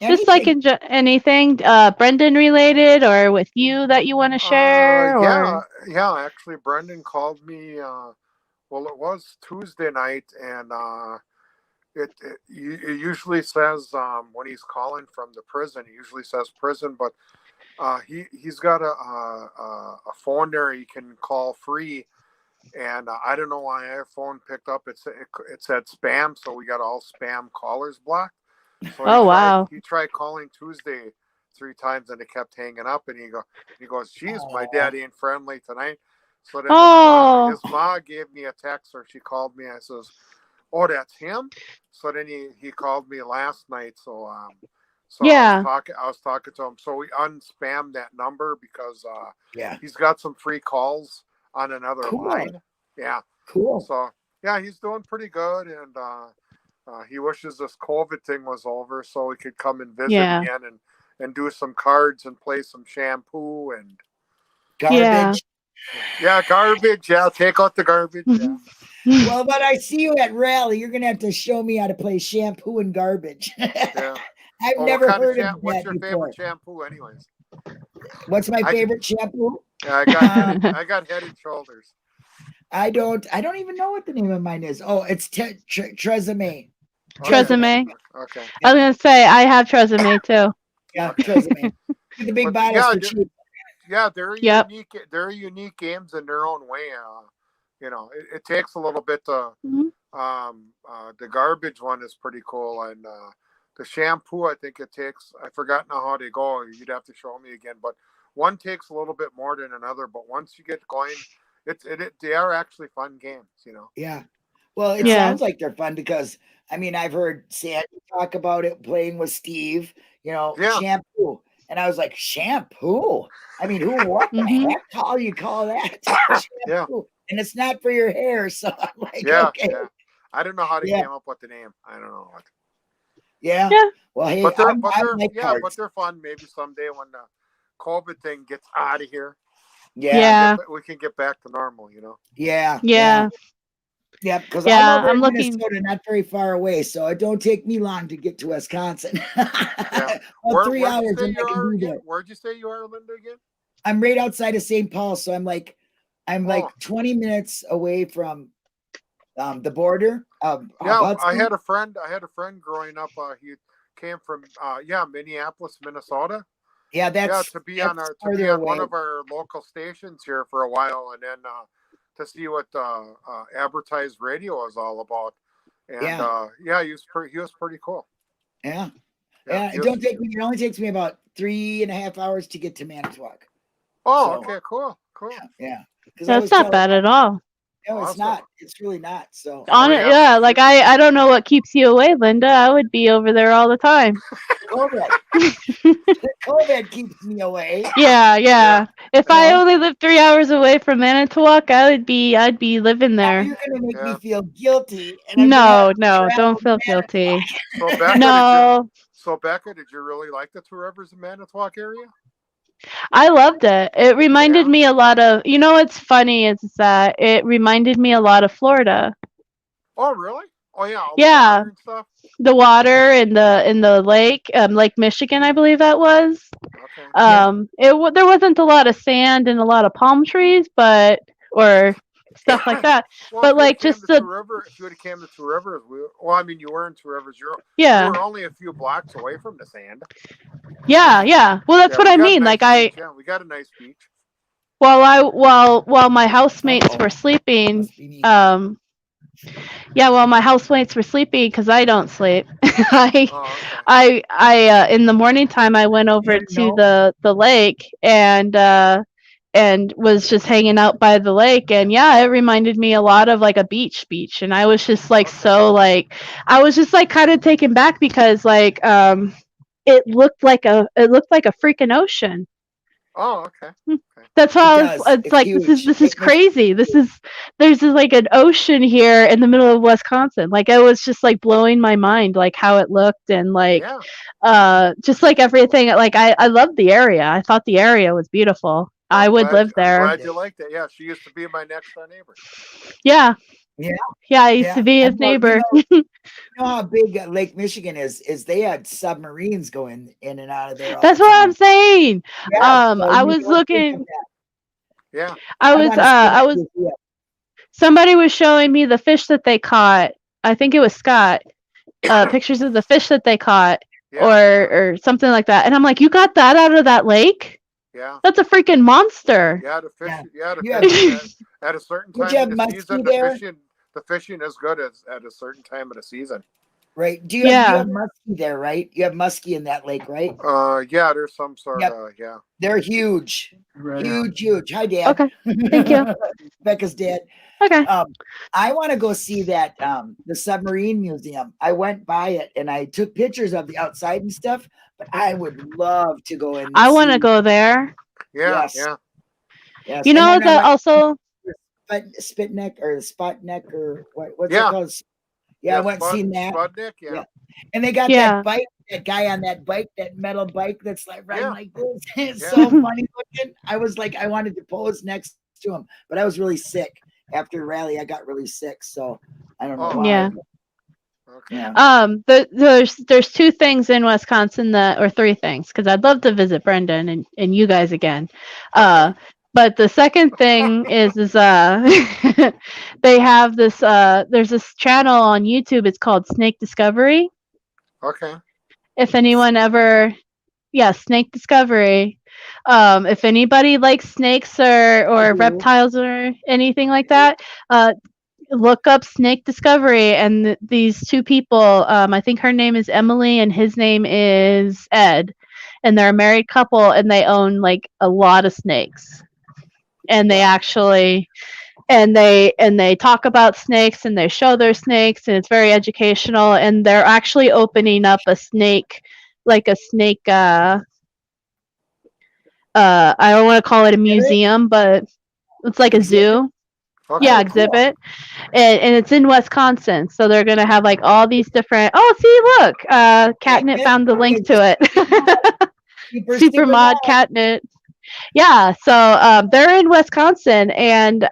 Just like anything Brendan related or with you that you want to share? Yeah. Actually, Brendan called me. Well, it was Tuesday night, and it usually says when he's calling from the prison, it usually says prison, but he's got a phone there he can call free, and I don't know why our phone picked up. It said spam, so we got all spam callers blocked. So he tried calling Tuesday 3 times, and it kept hanging up. And he goes, "Geez, my dad ain't friendly tonight." So then his mom gave me a text, or she called me. I says, "Oh, that's him." So then he called me last night. So I was talking to him. So we unspammed that number because he's got some free calls on another line. Yeah, cool. So yeah, he's doing pretty good, and he wishes this COVID thing was over so he could come and visit again and do some cards and play some shampoo and garbage. Yeah, garbage. Yeah, take out the garbage. Yeah. Well, but I see you at rally. You're gonna have to show me how to play shampoo and garbage. Yeah. I've never heard of that. What's your favorite shampoo, anyways? What's my favorite shampoo? Yeah, I got Head and Shoulders. I don't even know what the name of mine is. Oh, it's Tresemme. Tresemme. Okay. I was gonna say I have Tresemme too. Yeah, Tresemme. The big bottles for cheap. Yeah, they're unique. They're unique games in their own way. It takes a little bit to. The garbage one is pretty cool, and the shampoo, I think it takes. I forgot now how they go. You'd have to show me again, but one takes a little bit more than another. But once you get going, they are actually fun games. Yeah. Well, it sounds like they're fun because I've heard Sandy talk about it playing with Steve. Shampoo. And I was like, shampoo? What the heck? How do you call that? Yeah. And it's not for your hair. So I'm like, okay. Yeah. I don't know how they came up with the name. I don't know. Yeah. Well, hey, but they're fun. Maybe someday when the COVID thing gets out of here. Yeah. We can get back to normal, Yeah. Yeah, because I'm looking Minnesota, not very far away, so it don't take me long to get to Wisconsin. Well, 3 hours. Where'd you say you are, Linda, again? I'm right outside of St. Paul, so I'm like 20 minutes away from the border. I had a friend growing up. He came from Minneapolis, Minnesota. Yeah, to be on one of our local stations here for a while, and then to see what advertised radio is all about. And he was pretty cool. Yeah. It only takes me about 3.5 hours to get to Manitowoc. Oh, okay, cool. Yeah. That's not bad at all. No, it's not. It's really not. So yeah, like I don't know what keeps you away, Linda. I would be over there all the time. COVID keeps me away. Yeah. If I only lived 3 hours away from Manitowoc, I'd be living there. Now you're gonna make me feel guilty. No, don't feel guilty. So Becca, no. Becca, did you really like the Two Rivers and Manitowoc area? I loved it. It reminded me a lot of, what's funny is that it reminded me a lot of Florida. Oh, really? Oh, yeah. Yeah. The water in the lake, Lake Michigan, I believe that was. Okay. There wasn't a lot of sand and a lot of palm trees, or stuff like that. Well, but like just the river, if you would have came to Two Rivers, you were in Two Rivers. You were only a few blocks away from the sand. Yeah. Well, that's what I mean. Like we got a nice beach. While my housemates were sleeping, while my housemates were sleeping, because I don't sleep, I in the morning time I went over to the lake and was just hanging out by the lake, and it reminded me a lot of like a beach, and I was just like I was just like kind of taken back because like it looked like a freaking ocean. Oh, okay. That's why it's like huge. This is crazy. There's like an ocean here in the middle of Wisconsin. Like it was just like blowing my mind, like how it looked and like just like everything. Like I loved the area. I thought the area was beautiful. I would live there. I'm glad you liked it. Yeah, she used to be my next door neighbor. Yeah, I used to be his neighbor. You know how big Lake Michigan is they had submarines going in and out of there. That's what I'm saying. I was looking. Yeah. I was. Somebody was showing me the fish that they caught. I think it was Scott. Pictures of the fish that they caught, or something like that. And I'm like, you got that out of that lake? Yeah. That's a freaking monster. Yeah, the fish. Yeah, the fish at a certain time of the season, the fishing is good at a certain time of the season. Right. Do you have muskie there, right? You have muskie in that lake, right? Yeah, there's some sort of, They're huge. Right. Huge. Hi, Dad. Okay. Thank you. Becca's dad. Okay. I want to go see that, the submarine museum. I went by it and I took pictures of the outside and stuff, but I would love to go in. I want to go there. Yeah. Yes. Yes. You know that also Sputnik or Sputnik or what's it called? Yeah, I went and seen that. Sputnik, yeah. And they got that bike, that guy on that bike, that metal bike that's like riding like this. It's so funny looking. I was like, I wanted to pose next to him, but I was really sick. After rally, I got really sick, so I don't know why. Yeah. Okay. There's two things in Wisconsin or three things, because I'd love to visit Brendan and you guys again. But the second thing is they have this there's this channel on YouTube. It's called Snake Discovery. Okay. If anyone ever, Snake Discovery. If anybody likes snakes or reptiles or anything like that, look up Snake Discovery, and these two people, I think her name is Emily and his name is Ed, and they're a married couple and they own like a lot of snakes. And they actually they talk about snakes and they show their snakes, and it's very educational, and they're actually opening up a snake I don't want to call it a museum, but it's like a zoo. Okay, exhibit. Cool. And it's in Wisconsin, so they're gonna have like all these different look, Catnip found the link to it. Super mod Catnip. Yeah, so they're in Wisconsin, and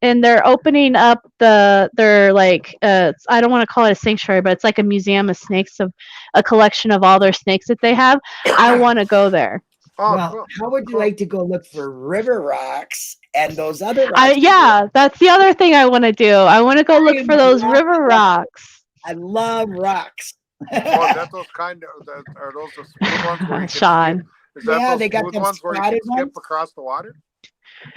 they're opening up their like I don't want to call it a sanctuary, but it's like a museum of snakes, of a collection of all their snakes that they have. I want to go there. Well, how would you like to go look for river rocks and those other rocks? That's the other thing I want to do. I want to go look for those river rocks. I love rocks. That's those are those the smooth ones where you Sean. Is that they got them ones where you can skip across the water?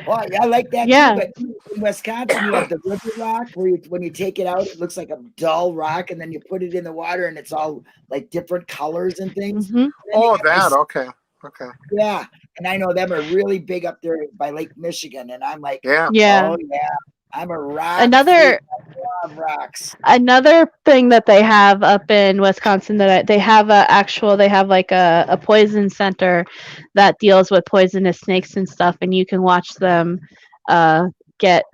Well, I like that too, but in Wisconsin, you have the river rock where when you take it out, it looks like a dull rock, and then you put it in the water and it's all like different colors and things. Mm-hmm. Okay. Okay. Yeah, and I know them are really big up there by Lake Michigan, and I'm like, yeah. Oh yeah, I'm a rock. Another rocks. Another thing that they have up in Wisconsin that they have like a poison center that deals with poisonous snakes and stuff, and you can watch them get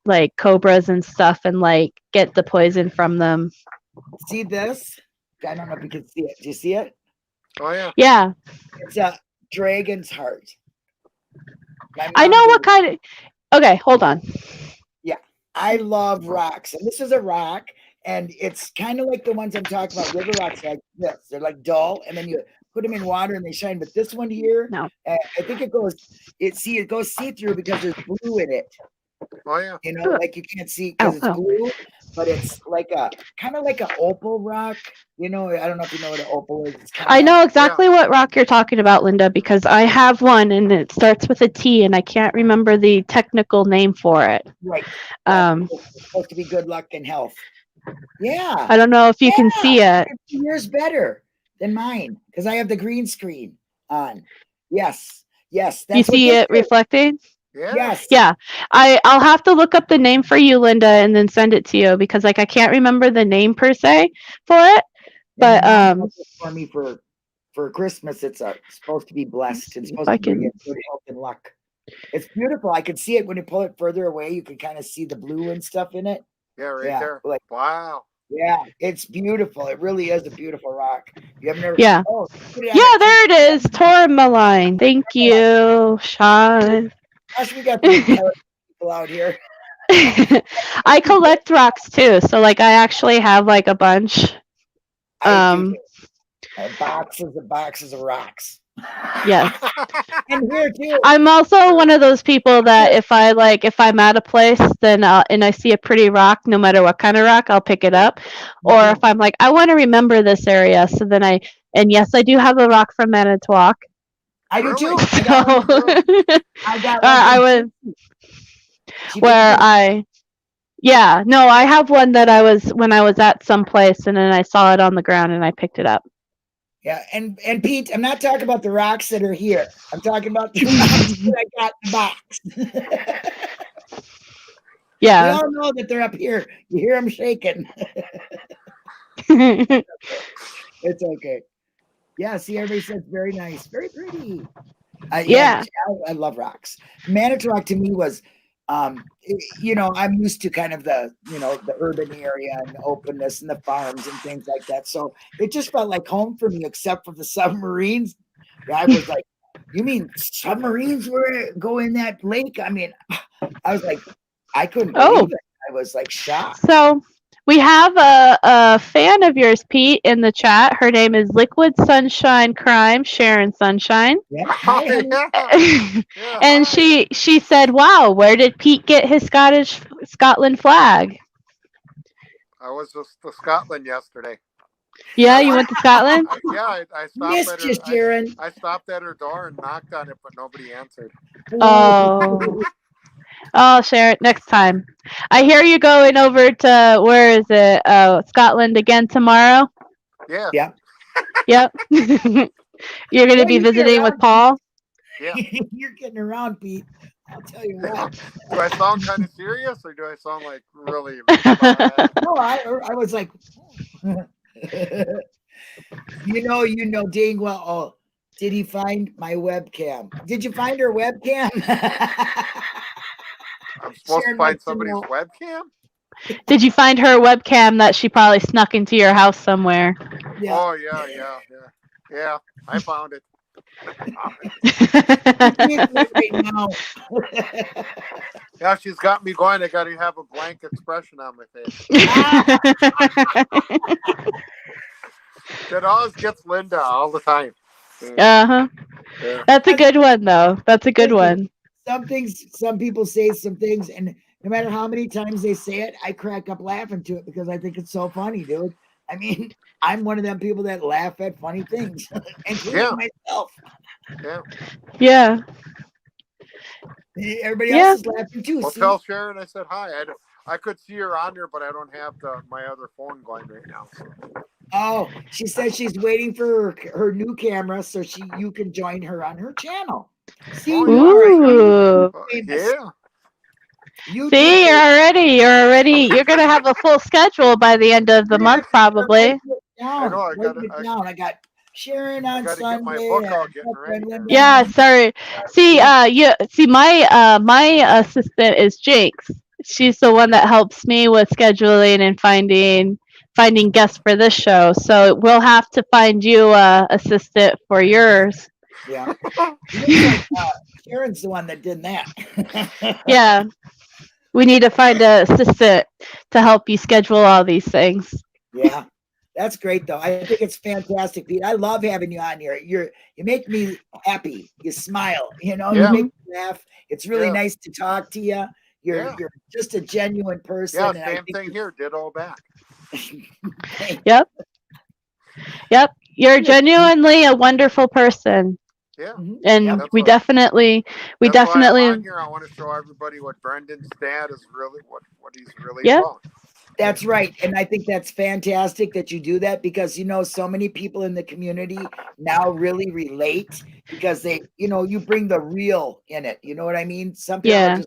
like cobras and stuff and like get the poison from them. See this? I don't know if you can see it. Do you see it? Oh yeah. Yeah. It's a dragon's heart. I know what kind of. Okay, hold on. Yeah, I love rocks, and this is a rock, and it's kind of like the ones I'm talking about. River rocks like this. They're like dull, and then you put them in water and they shine. But this one here, no, I think it goes see through because there's blue in it. Oh yeah. You know, like you can't see because it's blue, but it's like a kind of like an opal rock. You know, I don't know if you know what an opal is. I know exactly what rock you're talking about, Linda, because I have one and it starts with a T and I can't remember the technical name for it. Right. It's supposed to be good luck and health. Yeah. I don't know if you can see it. Yours better than mine because I have the green screen on. Yes. That's you see it reflecting? Yeah. Yes. Yeah. I'll have to look up the name for you, Linda, and then send it to you because like I can't remember the name per se for it. But for me for Christmas, it's supposed to be blessed. It's supposed to be good health and luck. It's beautiful. I can see it when you pull it further away. You can kind of see the blue and stuff in it. Yeah, right there. Like, wow. Yeah, it's beautiful. It really is a beautiful rock. You have never. Yeah. There it is. Tourmaline. Thank you, Sean. Gosh, we got people out here. I collect rocks too, so like I actually have like a bunch. Boxes of rocks. Yes. And here too. I'm also one of those people that if I'm at a place then and I see a pretty rock, no matter what kind of rock, I'll pick it up. Or if I'm like, I want to remember this area, so then yes, I do have a rock from Manitowoc. I do too. I have one that when I was at some place and then I saw it on the ground and I picked it up. Yeah, and Pete, I'm not talking about the rocks that are here. I'm talking about the rocks that I got in the box. Yeah. We all know that they're up here. You hear them shaking. It's okay. Yeah, see, everybody says very nice. Very pretty. Yeah. I love rocks. Manitowoc to me was I'm used to kind of the urban area and the openness and the farms and things like that. So it just felt like home for me, except for the submarines. I was like, you mean submarines were go in that lake? I mean, I was like, I couldn't believe it. I was like shocked. So we have a fan of yours, Pete, in the chat. Her name is Liquid Sunshine Crime, Sharon Sunshine. Yeah. And she said, wow, where did Pete get his Scotland flag? I was just to Scotland yesterday. Yeah, you went to Scotland? I stopped at her. Sharon. I stopped at her door and knocked on it, but nobody answered. Oh, Sharon, next time. I hear you going over to, where is it? Scotland again tomorrow? Yeah. Yeah. Yep. You're going to be visiting with Paul? Yeah. You're getting around, Pete. I'll tell you what. Do I sound kind of serious or do I sound like really? No, I was like, you know, dang well. Oh, did he find my webcam? Did you find her webcam? I'm supposed to find somebody's webcam? Did you find her webcam that she probably snuck into your house somewhere? Yeah. Oh, yeah. I found it. Yeah, she's got me going. I got to have a blank expression on my face. That always gets Linda all the time. Uh-huh. Yeah. That's a good one, though. That's a good one. Some people say some things, and no matter how many times they say it, I crack up laughing to it because I think it's so funny, dude. I mean, I'm one of them people that laugh at funny things, including myself. Yeah. Everybody else is laughing too. Well, tell Sharon I said hi. I could see her on there, but I don't have my other phone going right now. So. Oh, she said she's waiting for her new camera so you can join her on her channel. See, ooh. Yeah. See, you're gonna have a full schedule by the end of the month, probably. I know. I got Sharon on Sunday. Get my book out, getting ready here. Yeah, sorry. See, my assistant is Jinx. She's the one that helps me with scheduling and finding guests for this show. So we'll have to find you a assistant for yours. Yeah. Sharon's the one that did that. Yeah. We need to find an assistant to help you schedule all these things. Yeah. That's great though. I think it's fantastic, Pete. I love having you on here. You make me happy. You smile, you make me laugh. It's really nice to talk to you. You're just a genuine person. Yeah, same thing here. Ditto back. Yep. You're genuinely a wonderful person. Yeah. And we definitely on here. I want to show everybody what Brendan's dad is really what he's really about. That's right. And I think that's fantastic that you do that because, so many people in the community now really relate because they, you bring the real in it. You know what I mean? Some people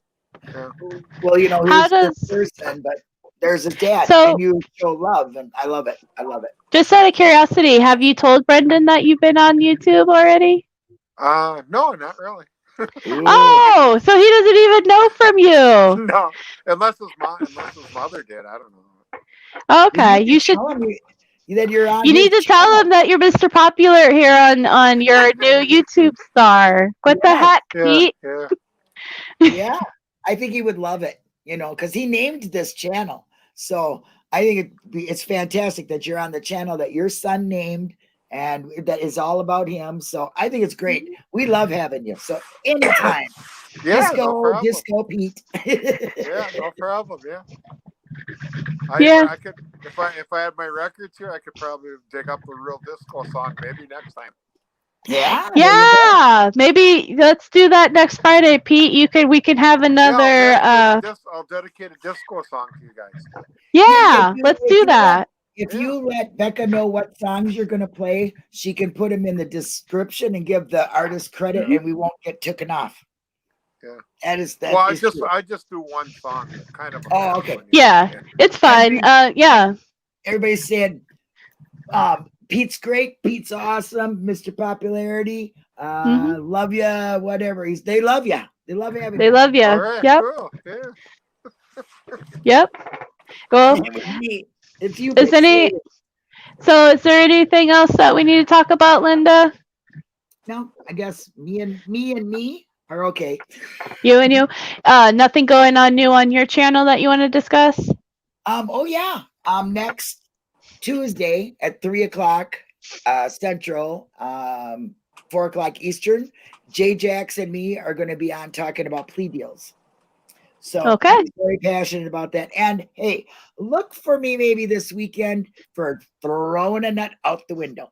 well, how does this person, but there's a dad and you show love and I love it. Just out of curiosity, have you told Brendan that you've been on YouTube already? No, not really. Oh, so he doesn't even know from you. No, unless his mother did. I don't know. Okay, you should. That you're on. You need to tell him that you're Mr. Popular here on your new YouTube star. What the heck, Pete? Yeah, I think he would love it. Because he named this channel, so I think it's fantastic that you're on the channel that your son named. And that is all about him. So I think it's great. We love having you. So anytime. Disco Pete. Yeah, no problem. Yeah. I could if I had my records here, I could probably dig up a real disco song maybe next time. Yeah. Maybe let's do that next Friday, Pete. We can have another I'll dedicate a disco song to you guys. Yeah, let's do that. If you let Becca know what songs you're going to play, she can put them in the description and give the artist credit, and we won't get taken off. Yeah, that. Well, I just do one song, kind of. Okay. Yeah, it's fine. Everybody's saying, Pete's great. Pete's awesome. Mr. Popularity. Love ya. Whatever. They love ya. They love having. They love ya. Right, yep. Cool. Yeah. Yep. Well. Is there anything else that we need to talk about, Linda? No, I guess me and me are okay. You and you? Nothing going on new on your channel that you want to discuss? Next Tuesday at 3:00 Central, 4:00 Eastern, J-Jax and me are going to be on talking about plea deals. So I'm very passionate about that. And hey, look for me maybe this weekend for throwing a nut out the window.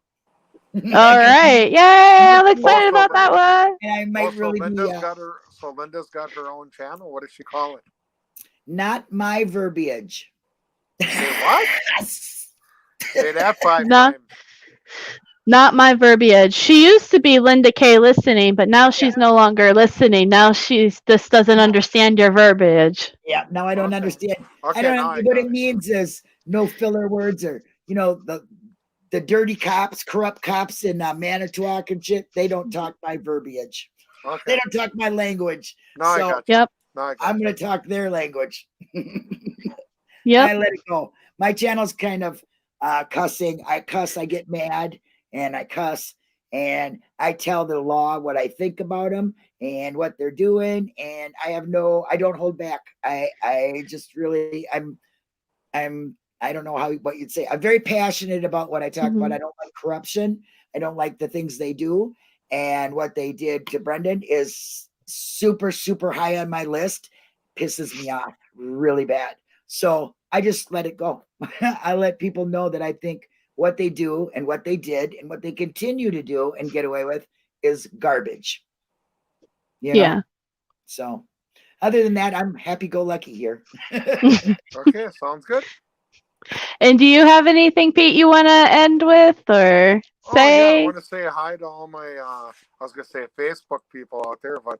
All right. Yay. I'm excited about that one. And I might really Linda's got her own channel. What does she call it? Not My Verbiage. Say what? Say that 5 times. Not My Verbiage. She used to be Linda K listening, but now she's no longer listening. Now she's just doesn't understand your verbiage. Yeah, now I don't understand. Okay, I don't know what it means is no filler words or the dirty cops, corrupt cops in Manitowoc and shit. They don't talk my verbiage. Okay. They don't talk my language. No, I got you. Yep. No, I'm going to talk their language. Yep. I let it go. My channel's kind of cussing. I cuss. I get mad. And I cuss and I tell the law what I think about them and what they're doing. And I don't hold back. I just really, I don't know what you'd say. I'm very passionate about what I talk about. I don't like corruption. I don't like the things they do. And what they did to Brendan is super, super high on my list. Pisses me off really bad. So I just let it go. I let people know that I think what they do and what they did and what they continue to do and get away with is garbage. Yeah. So other than that, I'm happy-go-lucky here. Okay, sounds good. And do you have anything, Pete, you want to end with or say? I want to say hi to all my, I was going to say Facebook people out there, but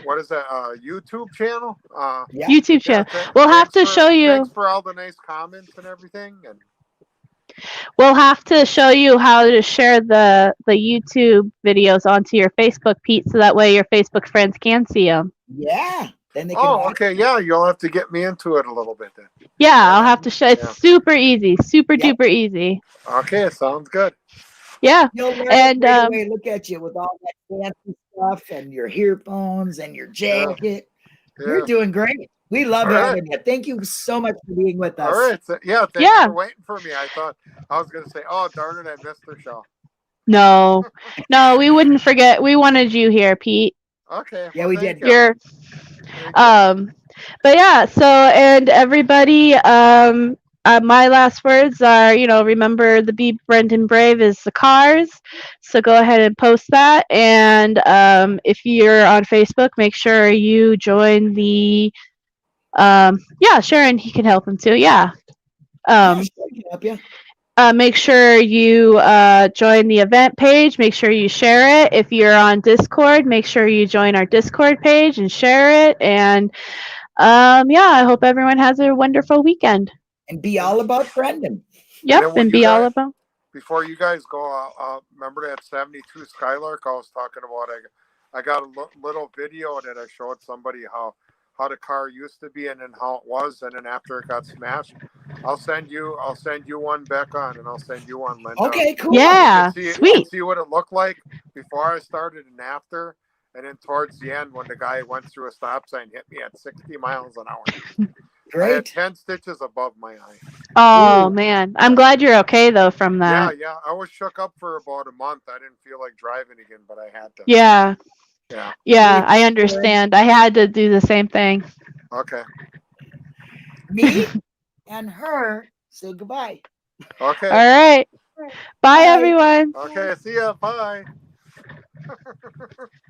What is that? YouTube channel? YouTube channel. We'll have to show you. Thanks for all the nice comments and everything. And we'll have to show you how to share the YouTube videos onto your Facebook, Pete, so that way your Facebook friends can see them. Yeah. Then they can okay. Yeah, you'll have to get me into it a little bit then. Yeah, I'll have to show. It's super easy, super duper easy. Okay, sounds good. Yeah, and look at you with all that fancy stuff and your earphones and your jacket. Yeah. You're doing great. We love having you. Thank you so much for being with us. All right. So, thanks for waiting for me. I thought I was going to say, oh, darn it, I missed the show. No, we wouldn't forget. We wanted you here, Pete. Okay. Yeah, we did. You're, but yeah, so, and everybody, my last words are, remember the Be Brendan Brave is the cars. So go ahead and post that. And if you're on Facebook, make sure you join the, Sharon, he can help him too. Yeah. Sure, can help you. Make sure you join the event page. Make sure you share it. If you're on Discord, make sure you join our Discord page and share it. And I hope everyone has a wonderful weekend. And be all about Brendan. Yep, and be all about. Before you guys go, remember that 72 Skylark I was talking about? I got a little video that I showed somebody how the car used to be and then how it was, and then after it got smashed. I'll send you one, Becca, and I'll send you one, Linda. Okay, cool. Yeah, sweet. See what it looked like before I started and after, and then towards the end when the guy went through a stop sign, hit me at 60 miles an hour. Great. I had 10 stitches above my eye. Oh, man. I'm glad you're okay, though, from that. Yeah. I was shook up for about a month. I didn't feel like driving again, but I had to. Yeah, I understand. I had to do the same thing. Okay. Me and her say goodbye. Okay. All right. Bye, everyone. Okay, see ya. Bye.